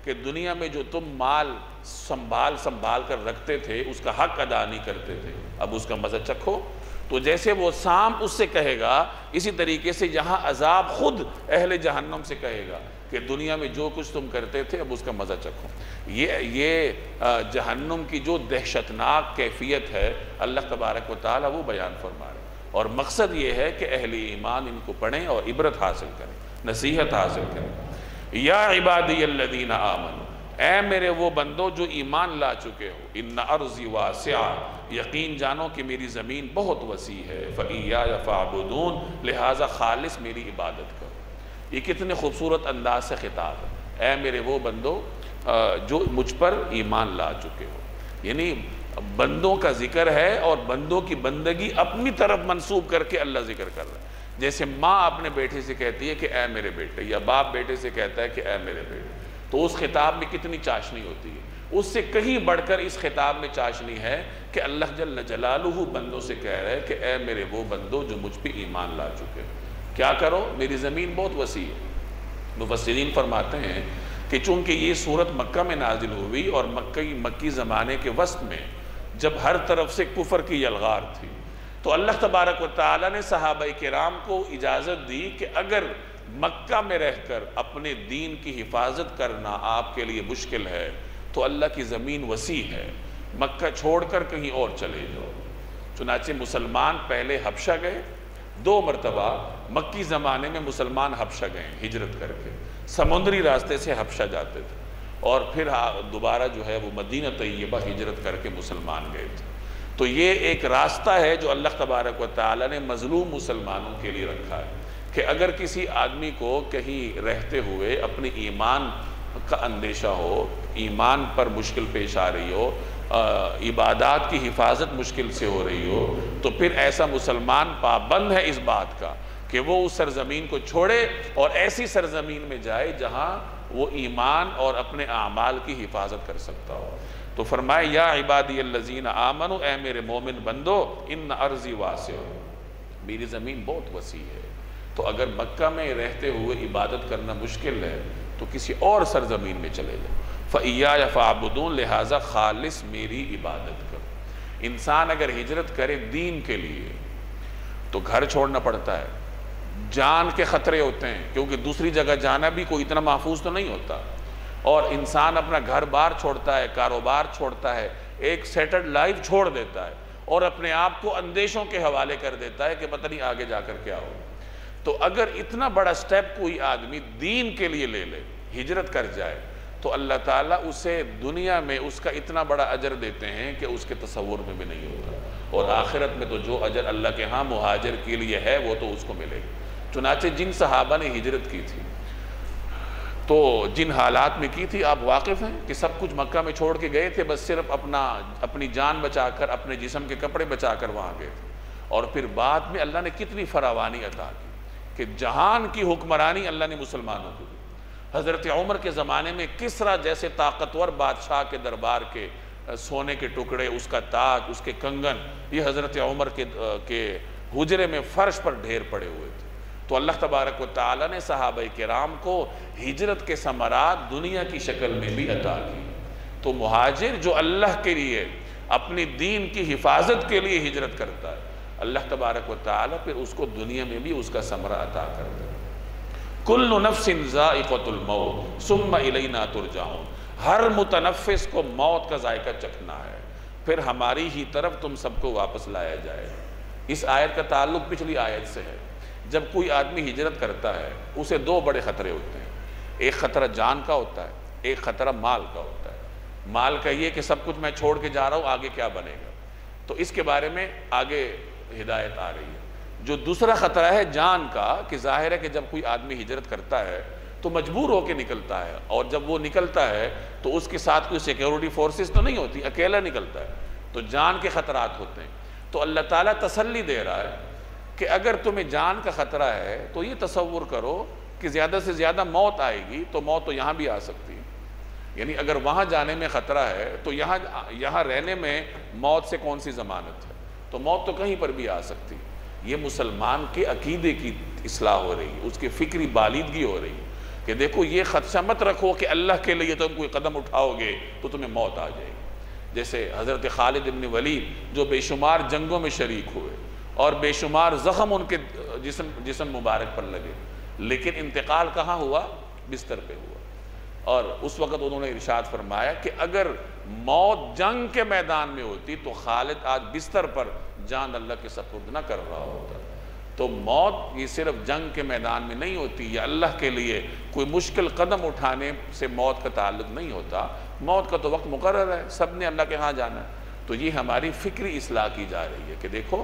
کہ دنیا میں جو تم مال سنبھال کر رکھتے تھے اس کا حق ادا نہیں کرتے تھے، اب اس کا مزہ چکھو۔ تو جیسے وہ سانپ اس سے کہے گا، اسی طریقے سے یہاں عذاب خود اہل جہنم سے کہے گا کہ دنیا میں جو کچھ تم کرتے تھے اب اس کا مزہ چکھو۔ یہ جہنم کی جو دہشتناک کیفیت ہے اللہ تبارک و تعالیٰ وہ بیان فرما رہے ہیں، اور مقصد یہ ہے کہ اہل ایمان ان کو پڑھیں اور عبرت حاصل کریں، نصیحت حاصل کریں۔ یا عبادی الذین آمنوا، اے میرے وہ بندو جو ایمان لا چکے ہو، ان ارضی واسعہ، یقین جانو کہ میری زمین بہت وسیع ہے، فَإِيَّايَ فَاعْبُدُونَ، لہٰذا خالص میری عبادت کرو۔ یہ کتنے خوبصورت انداز سے خطاب ہے، اے میرے وہ بندو جو مجھ پر ایمان لا چکے ہو، یعنی بندوں کا ذکر ہے اور بندوں کی بندگی اپنی طرف منسوب کر کے اللہ ذکر کر رہا ہے۔ جیسے ماں اپنے بیٹے سے کہتی ہے کہ اے میرے بیٹے، یا باپ بیٹے سے کہتا ہے کہ اے میرے بیٹے، تو اس خطاب میں کتنی چاشنی ہوتی ہے۔ اس سے کہیں بڑھ کر اس خطاب میں چاشنی ہے کہ اللہ جل جلالہ بندوں سے کہہ رہے کہ اے میرے وہ بندو جو مجھ پہ ایمان لا چکے ہو، کیا کرو، میری زمین بہت وسیع ہے۔ مفسرین فرماتے ہیں کہ چونکہ یہ صورت مکہ میں نازل ہوئی اور مکی زمانے کے وسط میں جب ہر طرف سے کفر کی یلغار تھی، تو اللہ تبارک و تعالیٰ نے صحابہ کرام کو اجازت دی کہ اگر مکہ میں رہ کر اپنے دین کی حفاظت کرنا آپ کے لیے مشکل ہے تو اللہ کی زمین وسیع ہے، مکہ چھوڑ کر کہیں اور چلے جاؤ۔ چنانچہ مسلمان پہلے حبشہ گئے، 2 مرتبہ مکی زمانے میں مسلمان حبشہ گئے ہجرت کر کے، سمندری راستے سے حبشہ جاتے تھے، اور پھر دوبارہ جو ہے وہ مدینہ طیبہ ہجرت کر کے مسلمان گئے تھے۔ تو یہ ایک راستہ ہے جو اللہ تبارک و تعالیٰ نے مظلوم مسلمانوں کے لیے رکھا ہے، کہ اگر کسی آدمی کو کہیں رہتے ہوئے اپنے ایمان کا اندیشہ ہو، ایمان پر مشکل پیش آ رہی ہو، عبادات کی حفاظت مشکل سے ہو رہی ہو، تو پھر ایسا مسلمان پابند ہے اس بات کا کہ وہ اس سرزمین کو چھوڑے اور ایسی سرزمین میں جائے جہاں وہ ایمان اور اپنے اعمال کی حفاظت کر سکتا ہو۔ تو فرمائے یا عبادی الذین آمنوا، اے میرے مومن بندو، ان ارضی واسع، میری زمین بہت وسیع ہے۔ تو اگر مکہ میں رہتے ہوئے عبادت کرنا مشکل ہے تو کسی اور سرزمین میں چلے جائے۔ فَإِيَّايَ فَاعْبُدُونَ، لہٰذا خالص میری عبادت کرو۔ انسان اگر ہجرت کرے دین کے لیے تو گھر چھوڑنا پڑتا ہے، جان کے خطرے ہوتے ہیں، کیونکہ دوسری جگہ جانا بھی کوئی اتنا محفوظ تو نہیں ہوتا، اور انسان اپنا گھر بار چھوڑتا ہے، کاروبار چھوڑتا ہے، ایک سیٹلڈ لائف چھوڑ دیتا ہے، اور اپنے آپ کو اندیشوں کے حوالے کر دیتا ہے کہ پتہ نہیں آگے جا کر کیا ہو۔ تو اگر اتنا بڑا سٹیپ کوئی آدمی دین کے لیے لے لے، ہجرت کر جائے، تو اللہ تعالیٰ اسے دنیا میں اس کا اتنا بڑا اجر دیتے ہیں کہ اس کے تصور میں بھی نہیں ہوتا، اور آخرت میں تو جو اجر اللہ کے ہاں مہاجر کے لیے ہے وہ تو اس کو ملے گا۔ چنانچہ جن صحابہ نے ہجرت کی تھی تو جن حالات میں کی تھی آپ واقف ہیں کہ سب کچھ مکہ میں چھوڑ کے گئے تھے، بس صرف اپنی جان بچا کر، اپنے جسم کے کپڑے بچا کر وہاں گئے تھے، اور پھر بعد میں اللہ نے کتنی فراوانی عطا کی کہ جہان کی حکمرانی اللہ نے مسلمانوں کو دی۔ حضرت عمر کے زمانے میں کسریٰ جیسے طاقتور بادشاہ کے دربار کے سونے کے ٹکڑے، اس کا تاج، اس کے کنگن، یہ حضرت عمر کے حجرے میں فرش پر ڈھیر پڑے ہوئے تھے۔ تو اللہ تبارک و تعالیٰ نے صحابہ کرام کو ہجرت کے ثمرات دنیا کی شکل میں بھی عطا کی۔ تو مہاجر جو اللہ کے لیے اپنی دین کی حفاظت کے لیے ہجرت کرتا ہے، اللہ تبارک و تعالیٰ پھر اس کو دنیا میں بھی اس کا ثمرہ عطا کرتا ہے۔ کل نفس ذائقۃ الموت ثم الینا ترجعون، ہر متنفس کو موت کا ذائقہ چکھنا ہے، پھر ہماری ہی طرف تم سب کو واپس لایا جائے۔ اس آیت کا تعلق پچھلی آیت سے ہے۔ جب کوئی آدمی ہجرت کرتا ہے اسے 2 بڑے خطرے ہوتے ہیں، ایک خطرہ جان کا ہوتا ہے، ایک خطرہ مال کا ہوتا ہے۔ مال کا یہ کہ سب کچھ میں چھوڑ کے جا رہا ہوں، آگے کیا بنے گا، تو اس کے بارے میں آگے ہدایت آ رہی ہے۔ جو دوسرا خطرہ ہے جان کا، کہ ظاہر ہے کہ جب کوئی آدمی ہجرت کرتا ہے تو مجبور ہو کے نکلتا ہے، اور جب وہ نکلتا ہے تو اس کے ساتھ کوئی سیکیورٹی فورسز تو نہیں ہوتی، اکیلا نکلتا ہے، تو جان کے خطرات ہوتے ہیں۔ تو اللہ تعالیٰ تسلی دے رہا ہے کہ اگر تمہیں جان کا خطرہ ہے تو یہ تصور کرو کہ زیادہ سے زیادہ موت آئے گی، تو موت تو یہاں بھی آ سکتی ہے، یعنی اگر وہاں جانے میں خطرہ ہے تو یہاں رہنے میں موت سے کون سی ضمانت ہے، تو موت تو کہیں پر بھی آ سکتی ہے۔ یہ مسلمان کے عقیدے کی اصلاح ہو رہی ہے، اس کی فکری بالیدگی ہو رہی ہے کہ دیکھو یہ خدشہ مت رکھو کہ اللہ کے لیے تم کوئی قدم اٹھاؤ گے تو تمہیں موت آ جائے گی۔ جیسے حضرت خالد بن ولید جو بے شمار جنگوں میں شریک ہوئے اور بے شمار زخم ان کے جسم مبارک پر لگے، لیکن انتقال کہاں ہوا؟ بستر پہ ہوا۔ اور اس وقت انہوں نے ارشاد فرمایا کہ اگر موت جنگ کے میدان میں ہوتی تو خالد آج بستر پر جان اللہ کے سپرد نہ کر رہا ہوتا۔ تو موت یہ صرف جنگ کے میدان میں نہیں ہوتی، یا اللہ کے لیے کوئی مشکل قدم اٹھانے سے موت کا تعلق نہیں ہوتا۔ موت کا تو وقت مقرر ہے، سب نے اللہ کے ہاں جانا ہے۔ تو یہ ہماری فکری اصلاح کی جا رہی ہے کہ دیکھو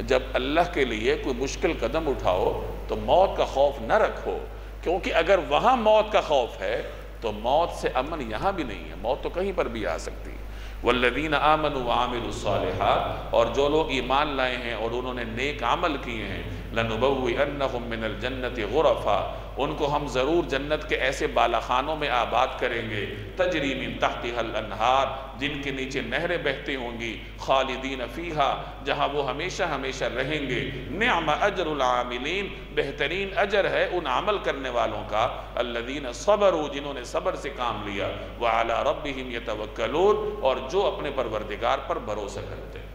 جب اللہ کے لیے کوئی مشکل قدم اٹھاؤ تو موت کا خوف نہ رکھو، کیونکہ اگر وہاں موت کا خوف ہے تو موت سے امن یہاں بھی نہیں ہے، موت تو کہیں پر بھی آ سکتی ہے۔ والذین آمنوا وعملوا الصالحات، اور جو لوگ ایمان لائے ہیں اور انہوں نے نیک عمل کیے ہیں، لنبوئنہم من الجنت غرفا، ان کو ہم ضرور جنت کے ایسے بالا خانوں میں آباد کریں گے، تجری من تحتها الانہار، جن کے نیچے نہریں بہتی ہوں گی، خالدین فیہا، جہاں وہ ہمیشہ ہمیشہ رہیں گے۔ نعم اجر العاملین، بہترین اجر ہے ان عمل کرنے والوں کا، الذین صبروا، جنہوں نے صبر سے کام لیا، وعلی ربہم یتوکلون، اور جو اپنے پروردگار پر بھروسہ کرتے ہیں۔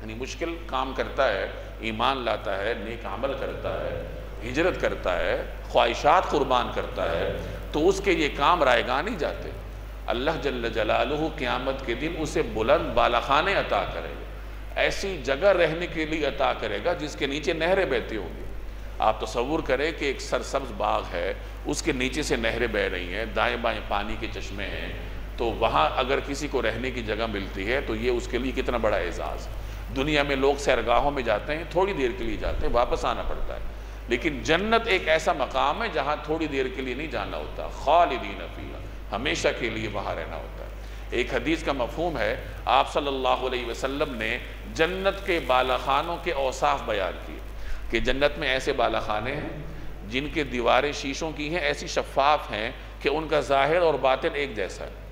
یعنی مشکل کام کرتا ہے، ایمان لاتا ہے، نیک عمل کرتا ہے، ہجرت کرتا ہے، خواہشات قربان کرتا ہے، تو اس کے یہ کام رائیگاں نہیں جاتے۔ اللہ جل جلالہ قیامت کے دن اسے بلند بالا خانے عطا کرے گا۔ ایسی جگہ رہنے کے لیے عطا کرے گا جس کے نیچے نہریں بہتی ہوں گی۔ آپ تصور کریں کہ ایک سرسبز باغ ہے، اس کے نیچے سے نہریں بہہ رہی ہیں، دائیں بائیں پانی کے چشمے ہیں، تو وہاں اگر کسی کو رہنے کی جگہ ملتی ہے تو یہ اس کے لیے کتنا بڑا اعزاز ہے۔ دنیا میں لوگ سیرگاہوں میں جاتے ہیں، تھوڑی دیر کے لیے جاتے ہیں، واپس آنا پڑتا ہے، لیکن جنت ایک ایسا مقام ہے جہاں تھوڑی دیر کے لیے نہیں جانا ہوتا، خالدین فیہا، ہمیشہ کے لیے وہاں رہنا ہوتا ہے۔ ایک حدیث کا مفہوم ہے، آپ صلی اللہ علیہ وسلم نے جنت کے بالا خانوں کے اوصاف بیان کیے کہ جنت میں ایسے بالا خانے ہیں جن کے دیواریں شیشوں کی ہیں، ایسی شفاف ہیں کہ ان کا ظاہر اور باطن ایک جیسا ہے۔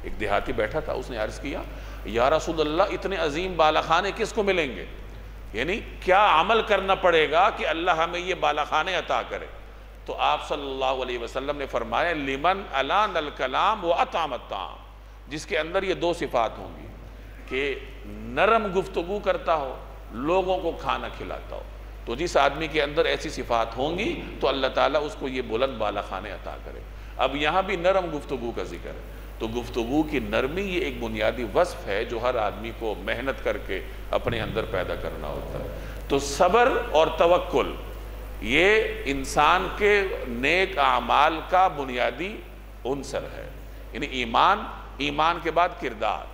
ایک دیہاتی بیٹھا تھا، اس نے عرض کیا یا رسول اللہ اتنے عظیم بالا خانے کس کو ملیں گے؟ یعنی کیا عمل کرنا پڑے گا کہ اللہ ہمیں یہ بالا خانے عطا کرے؟ تو آپ صلی اللہ علیہ وسلم نے فرمایا لمن الان الکلام واطعم الطعام، جس کے اندر یہ دو صفات ہوں گی کہ نرم گفتگو کرتا ہو، لوگوں کو کھانا کھلاتا ہو۔ تو جس آدمی کے اندر ایسی صفات ہوں گی تو اللہ تعالیٰ اس کو یہ بلند بالا خانے عطا کرے۔ اب یہاں بھی نرم گفتگو کا ذکر ہے، تو گفتگو کی نرمی یہ ایک بنیادی وصف ہے جو ہر آدمی کو محنت کر کے اپنے اندر پیدا کرنا ہوتا ہے۔ تو صبر اور توکل یہ انسان کے نیک اعمال کا بنیادی عنصر ہے، یعنی ایمان کے بعد کردار،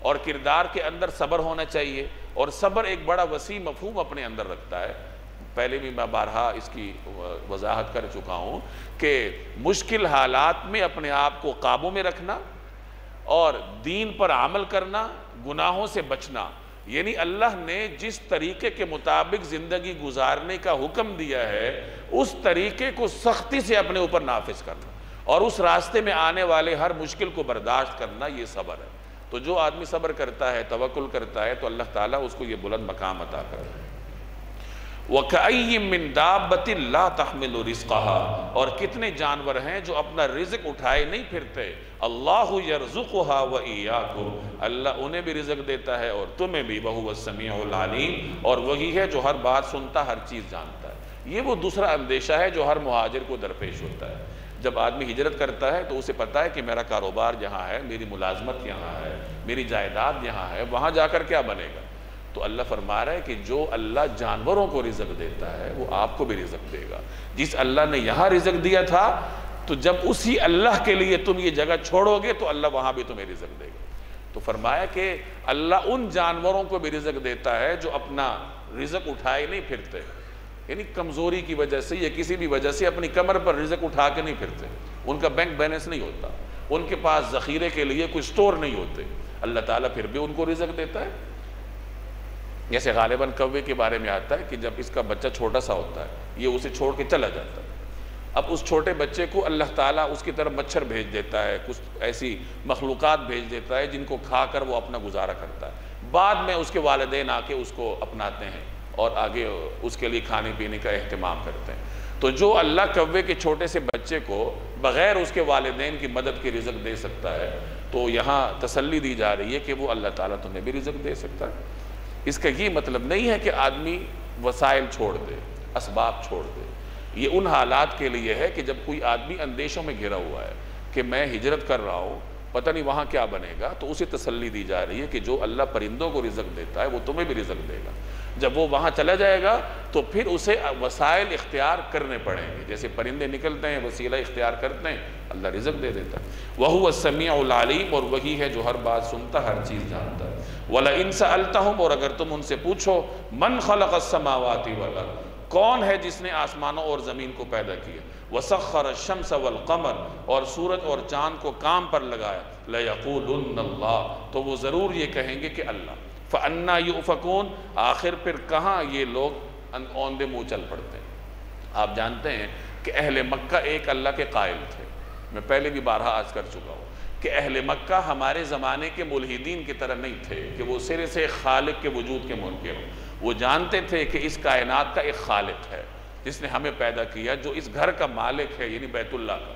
اور کردار کے اندر صبر ہونا چاہیے، اور صبر ایک بڑا وسیع مفہوم اپنے اندر رکھتا ہے۔ پہلے بھی میں بارہا اس کی وضاحت کر چکا ہوں کہ مشکل حالات میں اپنے آپ کو قابو میں رکھنا اور دین پر عمل کرنا، گناہوں سے بچنا، یعنی اللہ نے جس طریقے کے مطابق زندگی گزارنے کا حکم دیا ہے اس طریقے کو سختی سے اپنے اوپر نافذ کرنا، اور اس راستے میں آنے والے ہر مشکل کو برداشت کرنا، یہ صبر ہے۔ تو جو آدمی صبر کرتا ہے، توکل کرتا ہے، تو اللہ تعالیٰ اس کو یہ بلند مقام عطا کرتا ہے۔ وَكَأَيٍّ مِّن دَابَّةٍ لَا تَحْمِلُ رِزْقَهَا، اور کتنے جانور ہیں جو اپنا رزق اٹھائے نہیں پھرتے۔ اللہ يَرْزُقُهَا وَإِيَّاكُمْ، اللہ انہیں بھی رزق دیتا ہے اور تمہیں بھی، وَهُوَ السَّمِيعُ الْعَلِيمُ، اور وہی ہے جو ہر بات سنتا، ہر چیز جانتا ہے۔ یہ وہ دوسرا اندیشہ ہے جو ہر مہاجر کو درپیش ہوتا ہے۔ جب آدمی ہجرت کرتا ہے تو اسے پتہ ہے کہ میرا کاروبار یہاں ہے، میری ملازمت یہاں ہے، میری جائیداد یہاں ہے، وہاں جا کر کیا بنے گا؟ تو اللہ فرما رہا ہے کہ جو اللہ جانوروں کو رزق دیتا ہے وہ آپ کو بھی رزق دے گا۔ جس اللہ نے یہاں رزق دیا تھا، تو جب اسی اللہ کے لیے تم یہ جگہ چھوڑو گے تو اللہ وہاں بھی تمہیں رزق دے گا۔ تو فرمایا کہ اللہ ان جانوروں کو بھی رزق دیتا ہے جو اپنا رزق اٹھائے نہیں پھرتے، یعنی کمزوری کی وجہ سے یا کسی بھی وجہ سے اپنی کمر پر رزق اٹھا کے نہیں پھرتے، ان کا بینک بیلنس نہیں ہوتا، ان کے پاس ذخیرے کے لیے کوئی سٹور نہیں ہوتے، اللہ تعالیٰ پھر بھی ان کو رزق دیتا ہے۔ جیسے غالباً کوے کے بارے میں آتا ہے کہ جب اس کا بچہ چھوٹا سا ہوتا ہے، یہ اسے چھوڑ کے چلا جاتا ہے، اب اس چھوٹے بچے کو اللہ تعالیٰ اس کی طرف مچھر بھیج دیتا ہے، کچھ ایسی مخلوقات بھیج دیتا ہے جن کو کھا کر وہ اپنا گزارا کرتا ہے، بعد میں اس کے والدین آ کے اس کو اپناتے ہیں اور آگے اس کے لیے کھانے پینے کا اہتمام کرتے ہیں۔ تو جو اللہ کوے کے چھوٹے سے بچے کو بغیر اس کے والدین کی مدد کے رزق دے سکتا ہے، تو یہاں تسلی دی جا رہی ہے کہ وہ اللہ تعالیٰ تمہیں بھی رزق دے سکتا ہے۔ اس کا یہ مطلب نہیں ہے کہ آدمی وسائل چھوڑ دے، اسباب چھوڑ دے، یہ ان حالات کے لیے ہے کہ جب کوئی آدمی اندیشوں میں گھرا ہوا ہے کہ میں ہجرت کر رہا ہوں، پتہ نہیں وہاں کیا بنے گا، تو اسے تسلی دی جا رہی ہے کہ جو اللہ پرندوں کو رزق دیتا ہے وہ تمہیں بھی رزق دے گا۔ جب وہ وہاں چلا جائے گا تو پھر اسے وسائل اختیار کرنے پڑیں گے، جیسے پرندے نکلتے ہیں وسیلہ اختیار کرتے ہیں، اللہ رزق دے دیتا ہے۔ وَهُوَ السَّمِيعُ الْعَلِيمُ، اور وہی ہے جو ہر بات سنتا، ہر چیز جانتا ہے۔ وَلَئِن سَأَلْتَهُمْ، اور اگر تم ان سے پوچھو، مَنْ خَلَقَ السَّمَاوَاتِ وَالْأَرْضَ، کون ہے جس نے آسمانوں اور زمین کو پیدا کیا، وَسَخَّرَ الشَّمْسَ وَالْقَمَرَ، اور سورج اور چاند کو کام پر لگایا، لَيَقُولُنَّ اللَّهُ، تو وہ ضرور یہ کہیں گے کہ اللہ۔ فَأَنَّا يُؤْفَكُونَ، آخر پھر کہاں یہ لوگ اوندے منہ چل پڑتے ہیں۔ آپ جانتے ہیں کہ اہل مکہ ایک اللہ کے قائل تھے، میں پہلے بھی بارہا عرض کر چکا ہوں کہ اہل مکہ ہمارے زمانے کے ملحدین کی طرح نہیں تھے کہ وہ سرے سے خالق کے وجود کے منکر ہوں، وہ جانتے تھے کہ اس کائنات کا ایک خالق ہے جس نے ہمیں پیدا کیا، جو اس گھر کا مالک ہے، یعنی بیت اللہ کا۔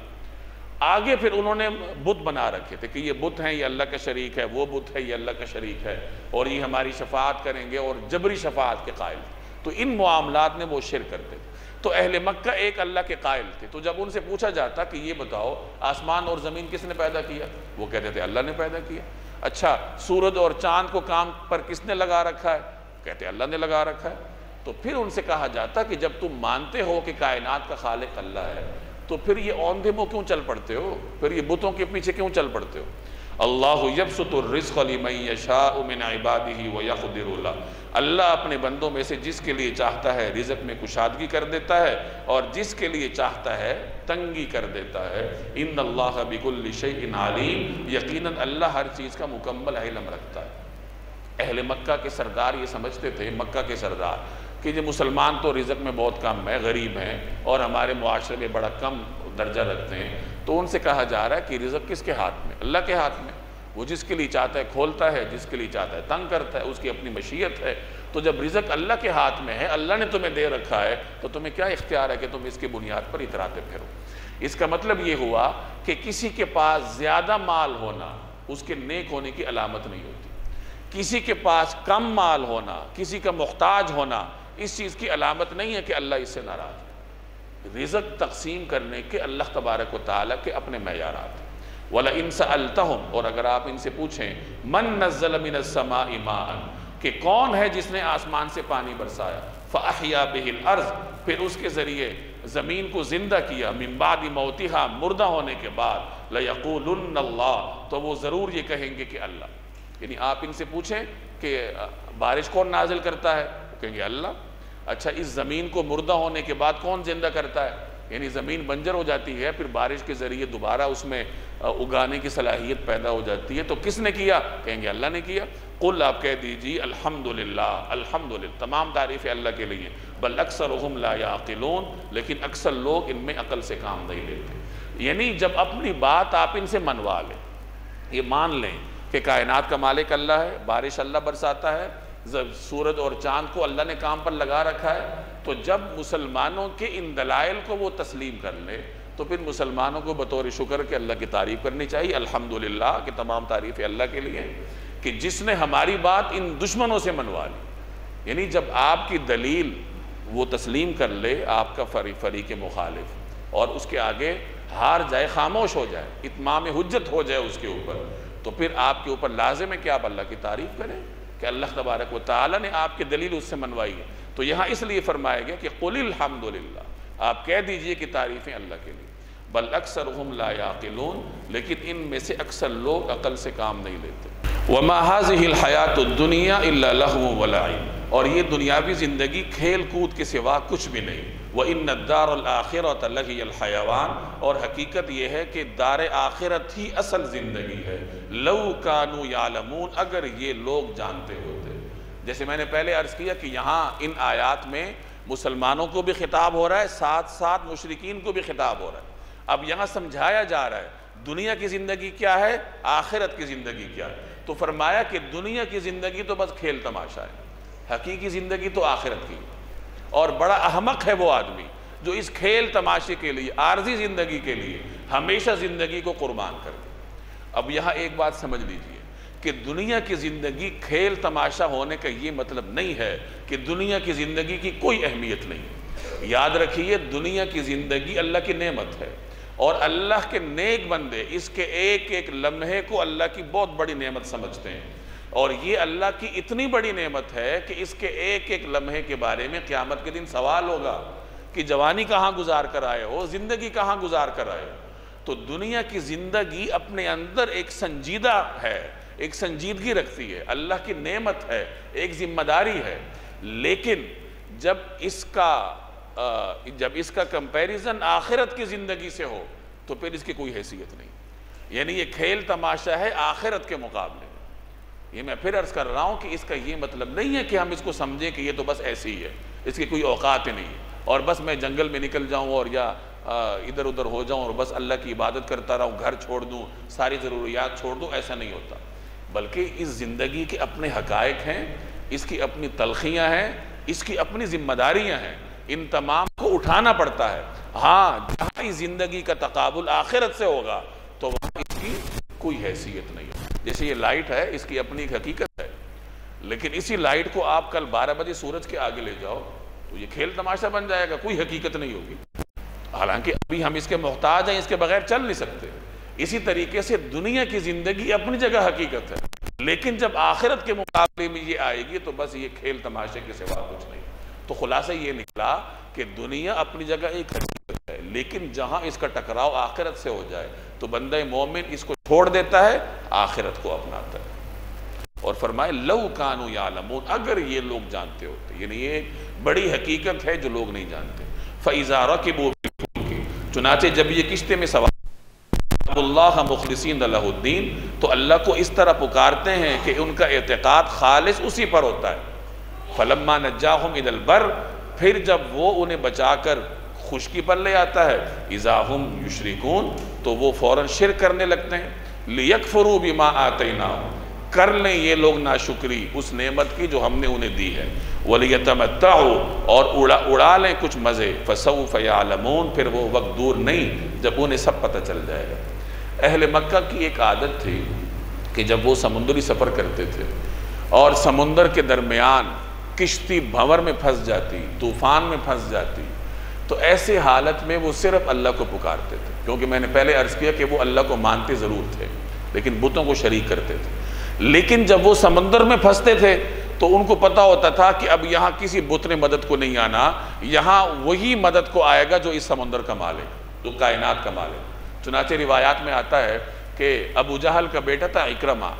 آگے پھر انہوں نے بت بنا رکھے تھے کہ یہ بت ہیں، یہ اللہ کا شریک ہے، وہ بت ہے، یہ اللہ کا شریک ہے، اور یہ ہماری شفاعت کریں گے، اور جبری شفاعت کے قائل تھے۔ تو ان معاملات میں وہ شرک کرتے تھے۔ تو اہل مکہ ایک اللہ کے قائل تھے، تو جب ان سے پوچھا جاتا کہ یہ بتاؤ آسمان اور زمین کس نے پیدا کیا، وہ کہتے تھے اللہ نے پیدا کیا۔ اچھا سورج اور چاند کو کام پر کس نے لگا رکھا ہے؟ کہتے اللہ نے لگا رکھا ہے۔ تو پھر ان سے کہا جاتا کہ جب تم مانتے ہو کہ کائنات کا خالق اللہ ہے تو پھر یہ اوندھے منہ کیوں چل پڑتے ہو؟ پھر یہ بتوں کے پیچھے کیوں چل پڑتے ہو؟ اللہ یبسط الرزق لمن یشاء من عبادہ ویقدر له، اللہ اپنے بندوں میں سے جس کے لیے چاہتا ہے رزق میں کشادگی کر دیتا ہے اور جس کے لیے چاہتا ہے تنگی کر دیتا ہے۔ ان اللہ بکل شیء علیم، یقیناً اللہ ہر چیز کا مکمل علم رکھتا ہے۔ اہل مکہ کے سردار یہ سمجھتے تھے، مکہ کے سردار، کہ یہ مسلمان تو رزق میں بہت کم ہے، غریب ہیں اور ہمارے معاشرے میں بڑا کم درجہ رکھتے ہیں۔ تو ان سے کہا جا رہا ہے کہ رزق کس کے ہاتھ میں؟ اللہ کے ہاتھ میں۔ وہ جس کے لیے چاہتا ہے کھولتا ہے، جس کے لیے چاہتا ہے تنگ کرتا ہے، اس کی اپنی مشیت ہے۔ تو جب رزق اللہ کے ہاتھ میں ہے، اللہ نے تمہیں دے رکھا ہے، تو تمہیں کیا اختیار ہے کہ تم اس کی بنیاد پر اتراتے پھرو؟ اس کا مطلب یہ ہوا کہ کسی کے پاس زیادہ مال ہونا اس کے نیک ہونے کی علامت نہیں ہوتی، کسی کے پاس کم مال ہونا، کسی کا محتاج ہونا اس چیز کی علامت نہیں ہے کہ اللہ اس سے ناراض ہے۔ رزق تقسیم کرنے کے اللہ تبارک و تعالیٰ کے اپنے معیارات ہیں۔ وَلَئِن سَأَلْتَهُمْ، اور اگر آپ ان سے پوچھیں مَن نَزَّلَ مِنَ السَّمَاءِ مَاءً، کہ کون ہے جس نے آسمان سے پانی برسایا، فَأَحْيَا بِهِ الْأَرْض، پھر اس کے ذریعے زمین کو زندہ کیا، مِن بَعْدِ مَوْتِهَا، مردہ ہونے کے بعد، لَيَقُولُنَّ اللَّهُ، تو وہ ضرور یہ کہیں گے کہ اللہ۔ یعنی آپ ان سے پوچھیں کہ بارش کون نازل کرتا ہے، وہ کہیں گے اللہ۔ اچھا اس زمین کو مردہ ہونے کے بعد کون زندہ کرتا ہے؟ یعنی زمین بنجر ہو جاتی ہے، پھر بارش کے ذریعے دوبارہ اس میں اگانے کی صلاحیت پیدا ہو جاتی ہے، تو کس نے کیا؟ کہیں گے اللہ نے کیا۔ قل، آپ کہہ دیجیے الحمدللہ، الحمدللہ، تمام تعریفیں اللہ کے لیے، بل اکثرهم لا یعقلون، لیکن اکثر لوگ ان میں عقل سے کام نہیں لیتے۔ یعنی جب اپنی بات آپ ان سے منوا لیں، یہ مان لیں کہ کائنات کا مالک اللہ ہے، بارش اللہ برساتا ہے، سورج اور چاند کو اللہ نے کام پر لگا رکھا ہے، تو جب مسلمانوں کے ان دلائل کو وہ تسلیم کر لے تو پھر مسلمانوں کو بطور شکر کے اللہ کی تعریف کرنی چاہیے، الحمدللہ، کہ تمام تعریفیں اللہ کے لیے کہ جس نے ہماری بات ان دشمنوں سے منوا لی۔ یعنی جب آپ کی دلیل وہ تسلیم کر لے آپ کا فریق مخالف اور اس کے آگے ہار جائے، خاموش ہو جائے، اتمام حجت ہو جائے اس کے اوپر، تو پھر آپ کے اوپر لازم ہے کہ آپ اللہ کی تعریف کریں کہ اللہ تبارک و تعالیٰ نے آپ کی دلیل اس سے منوائی ہے۔ تو یہاں اس لیے فرمایا گیا کہ قل الحمدللہ، آپ کہہ دیجئے کہ تعریفیں اللہ کے لیے، بل اکثرهم لا یعقلون، لیکن ان میں سے اکثر لوگ عقل سے کام نہیں لیتے۔ وما هذه الحیات الدنیا الا لہو ولعب، اور یہ دنیاوی زندگی کھیل کود کے سوا کچھ بھی نہیں۔ وَإِنَّ الدَّارَ الْآخِرَةَ لَهِيَ الْحَيَوَانِ، اور حقیقت یہ ہے کہ دار آخرت ہی اصل زندگی ہے۔ لَوْ كَانُوا يَعْلَمُونَ، اگر یہ لوگ جانتے ہوتے۔ جیسے میں نے پہلے عرض کیا کہ یہاں ان آیات میں مسلمانوں کو بھی خطاب ہو رہا ہے، ساتھ ساتھ مشرکین کو بھی خطاب ہو رہا ہے۔ اب یہاں سمجھایا جا رہا ہے دنیا کی زندگی کیا ہے، آخرت کی زندگی کیا ہے۔ تو فرمایا کہ دنیا کی زندگی تو بس کھیل تماشا ہے، حقیقی زندگی تو آخرت کی ہے، اور بڑا احمق ہے وہ آدمی جو اس کھیل تماشے کے لیے، عارضی زندگی کے لیے ہمیشہ زندگی کو قربان کر دے۔ اب یہاں ایک بات سمجھ لیجئے کہ دنیا کی زندگی کھیل تماشا ہونے کا یہ مطلب نہیں ہے کہ دنیا کی زندگی کی کوئی اہمیت نہیں۔ یاد رکھیے دنیا کی زندگی اللہ کی نعمت ہے، اور اللہ کے نیک بندے اس کے ایک ایک لمحے کو اللہ کی بہت بڑی نعمت سمجھتے ہیں، اور یہ اللہ کی اتنی بڑی نعمت ہے کہ اس کے ایک ایک لمحے کے بارے میں قیامت کے دن سوال ہوگا کہ جوانی کہاں گزار کر آئے ہو، زندگی کہاں گزار کر آئے ہو۔ تو دنیا کی زندگی اپنے اندر ایک سنجیدہ ہے، ایک سنجیدگی رکھتی ہے، اللہ کی نعمت ہے، ایک ذمہ داری ہے، لیکن جب اس کا کمپیریزن آخرت کی زندگی سے ہو تو پھر اس کی کوئی حیثیت نہیں۔ یعنی یہ کھیل تماشا ہے آخرت کے مقابلے میں۔ یہ میں پھر عرض کر رہا ہوں کہ اس کا یہ مطلب نہیں ہے کہ ہم اس کو سمجھیں کہ یہ تو بس ایسی ہی ہے، اس کی کوئی اوقات ہی نہیں ہے، اور بس میں جنگل میں نکل جاؤں اور یا ادھر ادھر ہو جاؤں اور بس اللہ کی عبادت کرتا رہوں، گھر چھوڑ دوں، ساری ضروریات چھوڑ دوں، ایسا نہیں ہوتا۔ بلکہ اس زندگی کے اپنے حقائق ہیں، اس کی اپنی تلخیاں ہیں، اس کی اپنی ذمہ داریاں ہیں، ان تمام کو اٹھانا پڑتا ہے۔ ہاں جہاں اس زندگی کا تقابل آخرت سے ہوگا تو وہاں اس کی کوئی حیثیت نہیں ہے۔ جیسے یہ لائٹ ہے، اس کی اپنی ایک حقیقت ہے، لیکن اسی لائٹ کو آپ کل 12 بجے سورج کے آگے لے جاؤ تو یہ کھیل تماشا بن جائے گا، کوئی حقیقت نہیں ہوگی، حالانکہ ابھی ہم اس کے محتاج ہیں، اس کے بغیر چل نہیں سکتے۔ اسی طریقے سے دنیا کی زندگی اپنی جگہ حقیقت ہے، لیکن جب آخرت کے مقابلے میں یہ آئے گی تو بس یہ کھیل تماشے کے سوا کچھ نہیں۔ تو خلاصہ یہ نکلا کہ دنیا اپنی جگہ ایک حقیقت ہے، لیکن جہاں اس کا ٹکراؤ آخرت سے ہو جائے تو بندہ مومن اس کو چھوڑ دیتا ہے، آخرت کو اپناتا ہے۔ اور فرمائے لو کانوا یعلمون، اگر یہ لوگ جانتے ہوتے، یعنی یہ بڑی حقیقت ہے جو لوگ نہیں جانتے۔ فَإِذَا رَكِبُوا فِي، چنانچہ جب یہ کشتے میں سوار اللہ مخلصین لہ الدین، تو اللہ کو اس طرح پکارتے ہیں کہ ان کا اعتقاد خالص اسی پر ہوتا ہے۔ فَلَمَّا نَجَّاهُمْ إِلَى الْبَرِّ، پھر جب وہ انہیں بچا کر خشکی پر لے آتا ہے، اِذَا هُمْ يُشْرِكُونَ، تو وہ فوراً شرک کرنے لگتے ہیں۔ لِيَكْفُرُوا بِمَا آتَيْنَاهُمْ، کر لیں یہ لوگ ناشکری اس نعمت کی جو ہم نے انہیں دی ہے۔ وَلِيَتَمَتَّعُوا، اور اڑا لیں کچھ مزے۔ فَسَوْفَ يَعْلَمُونَ، پھر وہ وقت دور نہیں جب انہیں سب پتہ چل جائے گا۔ اہل مکہ کی ایک عادت تھی کہ جب وہ سمندری سفر کرتے تھے اور سمندر کے درمیان کشتی بھنور میں پھنس جاتی، طوفان میں پھنس جاتی، تو ایسے حالت میں وہ صرف اللہ کو پکارتے تھے، کیونکہ میں نے پہلے عرض کیا کہ وہ اللہ کو مانتے ضرور تھے لیکن بتوں کو شریک کرتے تھے۔ لیکن جب وہ سمندر میں پھنستے تھے تو ان کو پتہ ہوتا تھا کہ اب یہاں کسی بت نے مدد کو نہیں آنا، یہاں وہی مدد کو آئے گا جو اس سمندر کا مالک، جو کائنات کا مالک۔ چنانچہ روایات میں آتا ہے کہ ابو جہل کا بیٹا تھا اکرمہ،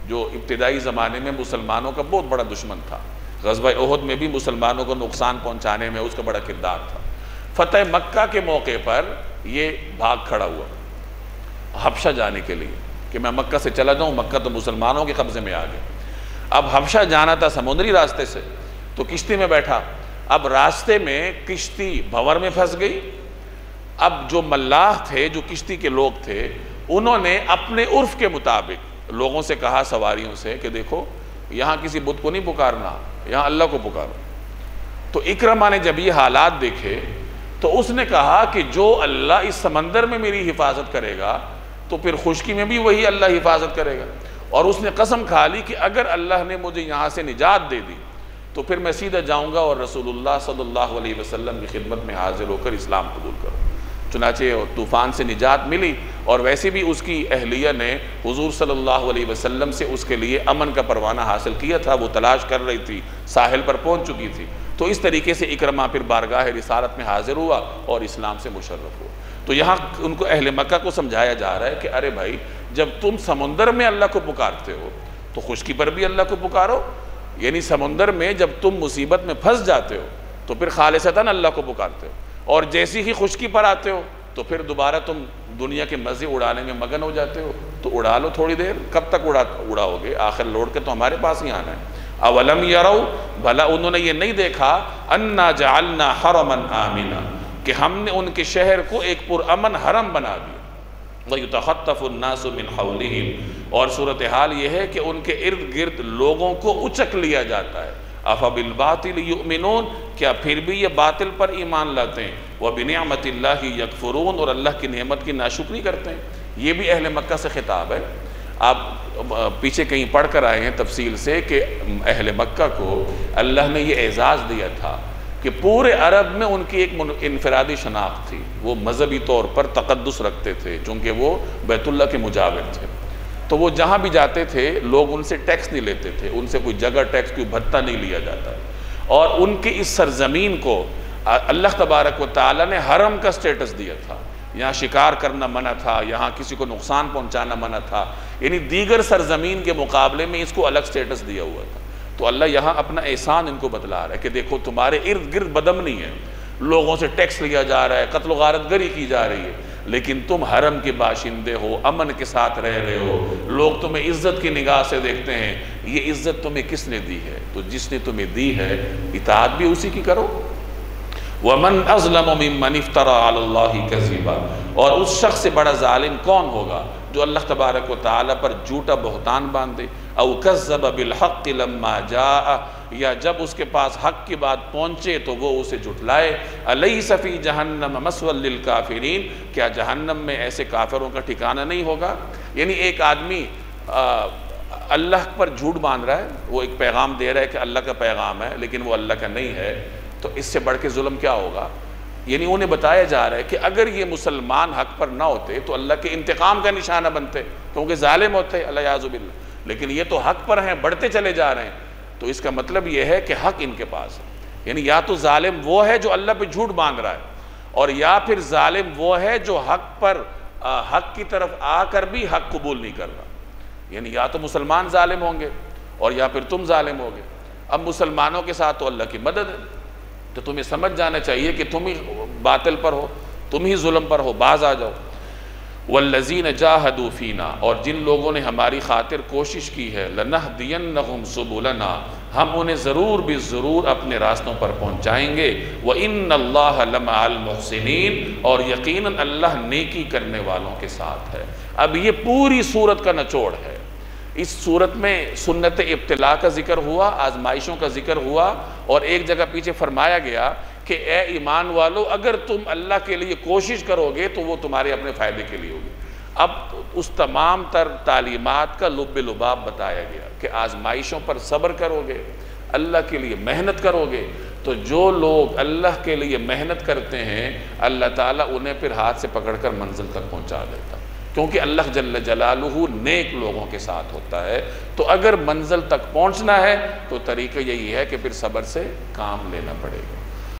جو ابتدائی زمانے میں مسلمانوں کا بہت بڑا دشمن تھا، غزوہ احد میں بھی مسلمانوں کو نقصان پہنچانے میں اس کا بڑا کردار تھا۔ فتح مکہ کے موقع پر یہ بھاگ کھڑا ہوا حبشہ جانے کے لیے کہ میں مکہ سے چلا جاؤں، مکہ تو مسلمانوں کے قبضے میں آ گئے۔ اب حبشہ جانا تھا سمندری راستے سے، تو کشتی میں بیٹھا، اب راستے میں کشتی بھنور میں پھنس گئی۔ اب جو ملاح تھے، جو کشتی کے لوگ تھے، انہوں نے اپنے عرف کے مطابق لوگوں سے کہا، سواریوں سے، کہ دیکھو یہاں کسی بت کو نہیں پکارنا، یہاں اللہ کو پکارو۔ تو اکرمہ نے جب یہ حالات دیکھے تو اس نے کہا کہ جو اللہ اس سمندر میں میری حفاظت کرے گا تو پھر خشکی میں بھی وہی اللہ حفاظت کرے گا۔ اور اس نے قسم کھا لی کہ اگر اللہ نے مجھے یہاں سے نجات دے دی تو پھر میں سیدھا جاؤں گا اور رسول اللہ صلی اللہ علیہ وسلم کی خدمت میں حاضر ہو کر اسلام قبول کروں۔ چنانچہ طوفان سے نجات ملی، اور ویسے بھی اس کی اہلیہ نے حضور صلی اللہ علیہ وسلم سے اس کے لیے امن کا پروانہ حاصل کیا تھا، وہ تلاش کر رہی تھی، ساحل پر پہنچ چکی تھی۔ تو اس طریقے سے اکرمہ پھر بارگاہ رسالت میں حاضر ہوا اور اسلام سے مشرف ہوا۔ تو یہاں ان کو اہل مکہ کو سمجھایا جا رہا ہے کہ ارے بھائی، جب تم سمندر میں اللہ کو پکارتے ہو تو خشکی پر بھی اللہ کو پکارو، یعنی سمندر میں جب تم مصیبت میں پھنس جاتے ہو تو پھر خالصتاً اللہ کو پکارتے ہو، اور جیسی ہی خشکی پر آتے ہو تو پھر دوبارہ تم دنیا کے مزے اڑانے میں مگن ہو جاتے ہو۔ تو اڑا لو تھوڑی دیر، کب تک اڑاؤ گے؟ آخر لوٹ کے تو ہمارے پاس ہی آنا ہے۔ اولم یروا، بھلا انہوں نے یہ نہیں دیکھا، انا جعلنا حرما آمنا، کہ ہم نے ان کے شہر کو ایک پرامن حرم بنا دیا۔ وَيُتَخَطَّفُ النَّاسُ مِنْ حَوْلِهِمْ، اور صورتحال یہ ہے کہ ان کے ارد گرد لوگوں کو اچک لیا جاتا ہے۔ أَفَبِالْبَاطِلِ يُؤْمِنُونَ، کیا پھر بھی یہ باطل پر ایمان لاتے ہیں؟ وَبِنِعْمَةِ اللَّهِ يَكْفُرُونَ، اور اللہ کی نعمت کی ناشکری کرتے ہیں۔ یہ بھی اہل مکہ سے خطاب ہے۔ آپ پیچھے کہیں پڑھ کر آئے ہیں تفصیل سے کہ اہل مکہ کو اللہ نے یہ اعزاز دیا تھا کہ پورے عرب میں ان کی ایک انفرادی شناخت تھی، وہ مذہبی طور پر تقدس رکھتے تھے چونکہ وہ بیت اللہ کے مجاور تھے۔ تو وہ جہاں بھی جاتے تھے لوگ ان سے ٹیکس نہیں لیتے تھے، ان سے کوئی جگہ ٹیکس، کوئی بھتہ نہیں لیا جاتا، اور ان کی اس سرزمین کو اللہ تبارک و تعالیٰ نے حرم کا سٹیٹس دیا تھا۔ یہاں شکار کرنا منع تھا، یہاں کسی کو نقصان پہنچانا منع تھا، یعنی دیگر سرزمین کے مقابلے میں اس کو الگ سٹیٹس دیا ہوا تھا۔ تو اللہ یہاں اپنا احسان ان کو بتلا رہا ہے کہ دیکھو تمہارے ارد گرد بدامنی ہے، لوگوں سے ٹیکس لیا جا رہا ہے، قتل و غارت گری کی جا رہی ہے، لیکن تم حرم کے باشندے ہو، امن کے ساتھ رہ رہے ہو، لوگ تمہیں عزت کی نگاہ سے دیکھتے ہیں۔ یہ عزت تمہیں کس نے دی ہے؟ تو جس نے تمہیں دی ہے اطاعت بھی اسی کی کرو۔ وَمَنْ أَظْلَمُ مِمَّنِ افْتَرَى عَلَى اللَّهِ كَذِبًا، اور اس شخص سے بڑا ظالم کون ہوگا جو اللہ تبارک و تعالیٰ پر جھوٹا بہتان باندھے۔ او کذب بالحق لما جاء، یا جب اس کے پاس حق کی بات پہنچے تو وہ اسے جھٹلائے۔ الیس فی جہنم مثوی للکافرین، کیا جہنم میں ایسے کافروں کا ٹھکانہ نہیں ہوگا؟ یعنی ایک آدمی اللہ پر جھوٹ باندھ رہا ہے، وہ ایک پیغام دے رہا ہے کہ اللہ کا پیغام ہے لیکن وہ اللہ کا نہیں ہے، تو اس سے بڑھ کے ظلم کیا ہوگا؟ یعنی انہیں بتایا جا رہا ہے کہ اگر یہ مسلمان حق پر نہ ہوتے تو اللہ کے انتقام کا نشانہ بنتے، کیونکہ ظالم ہوتے، اللہ یعوذ باللہ۔ لیکن یہ تو حق پر ہیں، بڑھتے چلے جا رہے ہیں، تو اس کا مطلب یہ ہے کہ حق ان کے پاس ہے۔ یعنی یا تو ظالم وہ ہے جو اللہ پہ جھوٹ باندھ رہا ہے، اور یا پھر ظالم وہ ہے جو حق کی طرف آ کر بھی حق قبول نہیں کر رہا۔ یعنی یا تو مسلمان ظالم ہوں گے اور یا پھر تم ظالم ہوگے۔ اب مسلمانوں کے ساتھ تو اللہ کی مدد ہے، تو تمہیں سمجھ جانا چاہیے کہ تم ہی باطل پر ہو، تم ہی ظلم پر ہو، باز آ جاؤ۔ والذین جاہدوا فینا، اور جن لوگوں نے ہماری خاطر کوشش کی ہے، لنہدینہم سبلنا، ہم انہیں ضرور بھی ضرور اپنے راستوں پر پہنچائیں گے۔ وَإِنَّ اللَّهَ لَمَعَ الْمُحْسِنِينَ، اور یقیناً اللہ نیکی کرنے والوں کے ساتھ ہے۔ اب یہ پوری سورت کا نچوڑ ہے۔ اس سورت میں سنت ابتلاء کا ذکر ہوا، آزمائشوں کا ذکر ہوا، اور ایک جگہ پیچھے فرمایا گیا کہ اے ایمان والو، اگر تم اللہ کے لیے کوشش کرو گے تو وہ تمہارے اپنے فائدے کے لیے ہوگی۔ اب اس تمام تر تعلیمات کا لب لباب بتایا گیا کہ آزمائشوں پر صبر کرو گے، اللہ کے لیے محنت کرو گے، تو جو لوگ اللہ کے لیے محنت کرتے ہیں اللہ تعالیٰ انہیں پھر ہاتھ سے پکڑ کر منزل تک پہنچا دیتا، کیونکہ اللہ جل جلالہ نیک لوگوں کے ساتھ ہوتا ہے۔ تو اگر منزل تک پہنچنا ہے تو طریقہ یہی ہے کہ پھر صبر سے کام لینا پڑے گا۔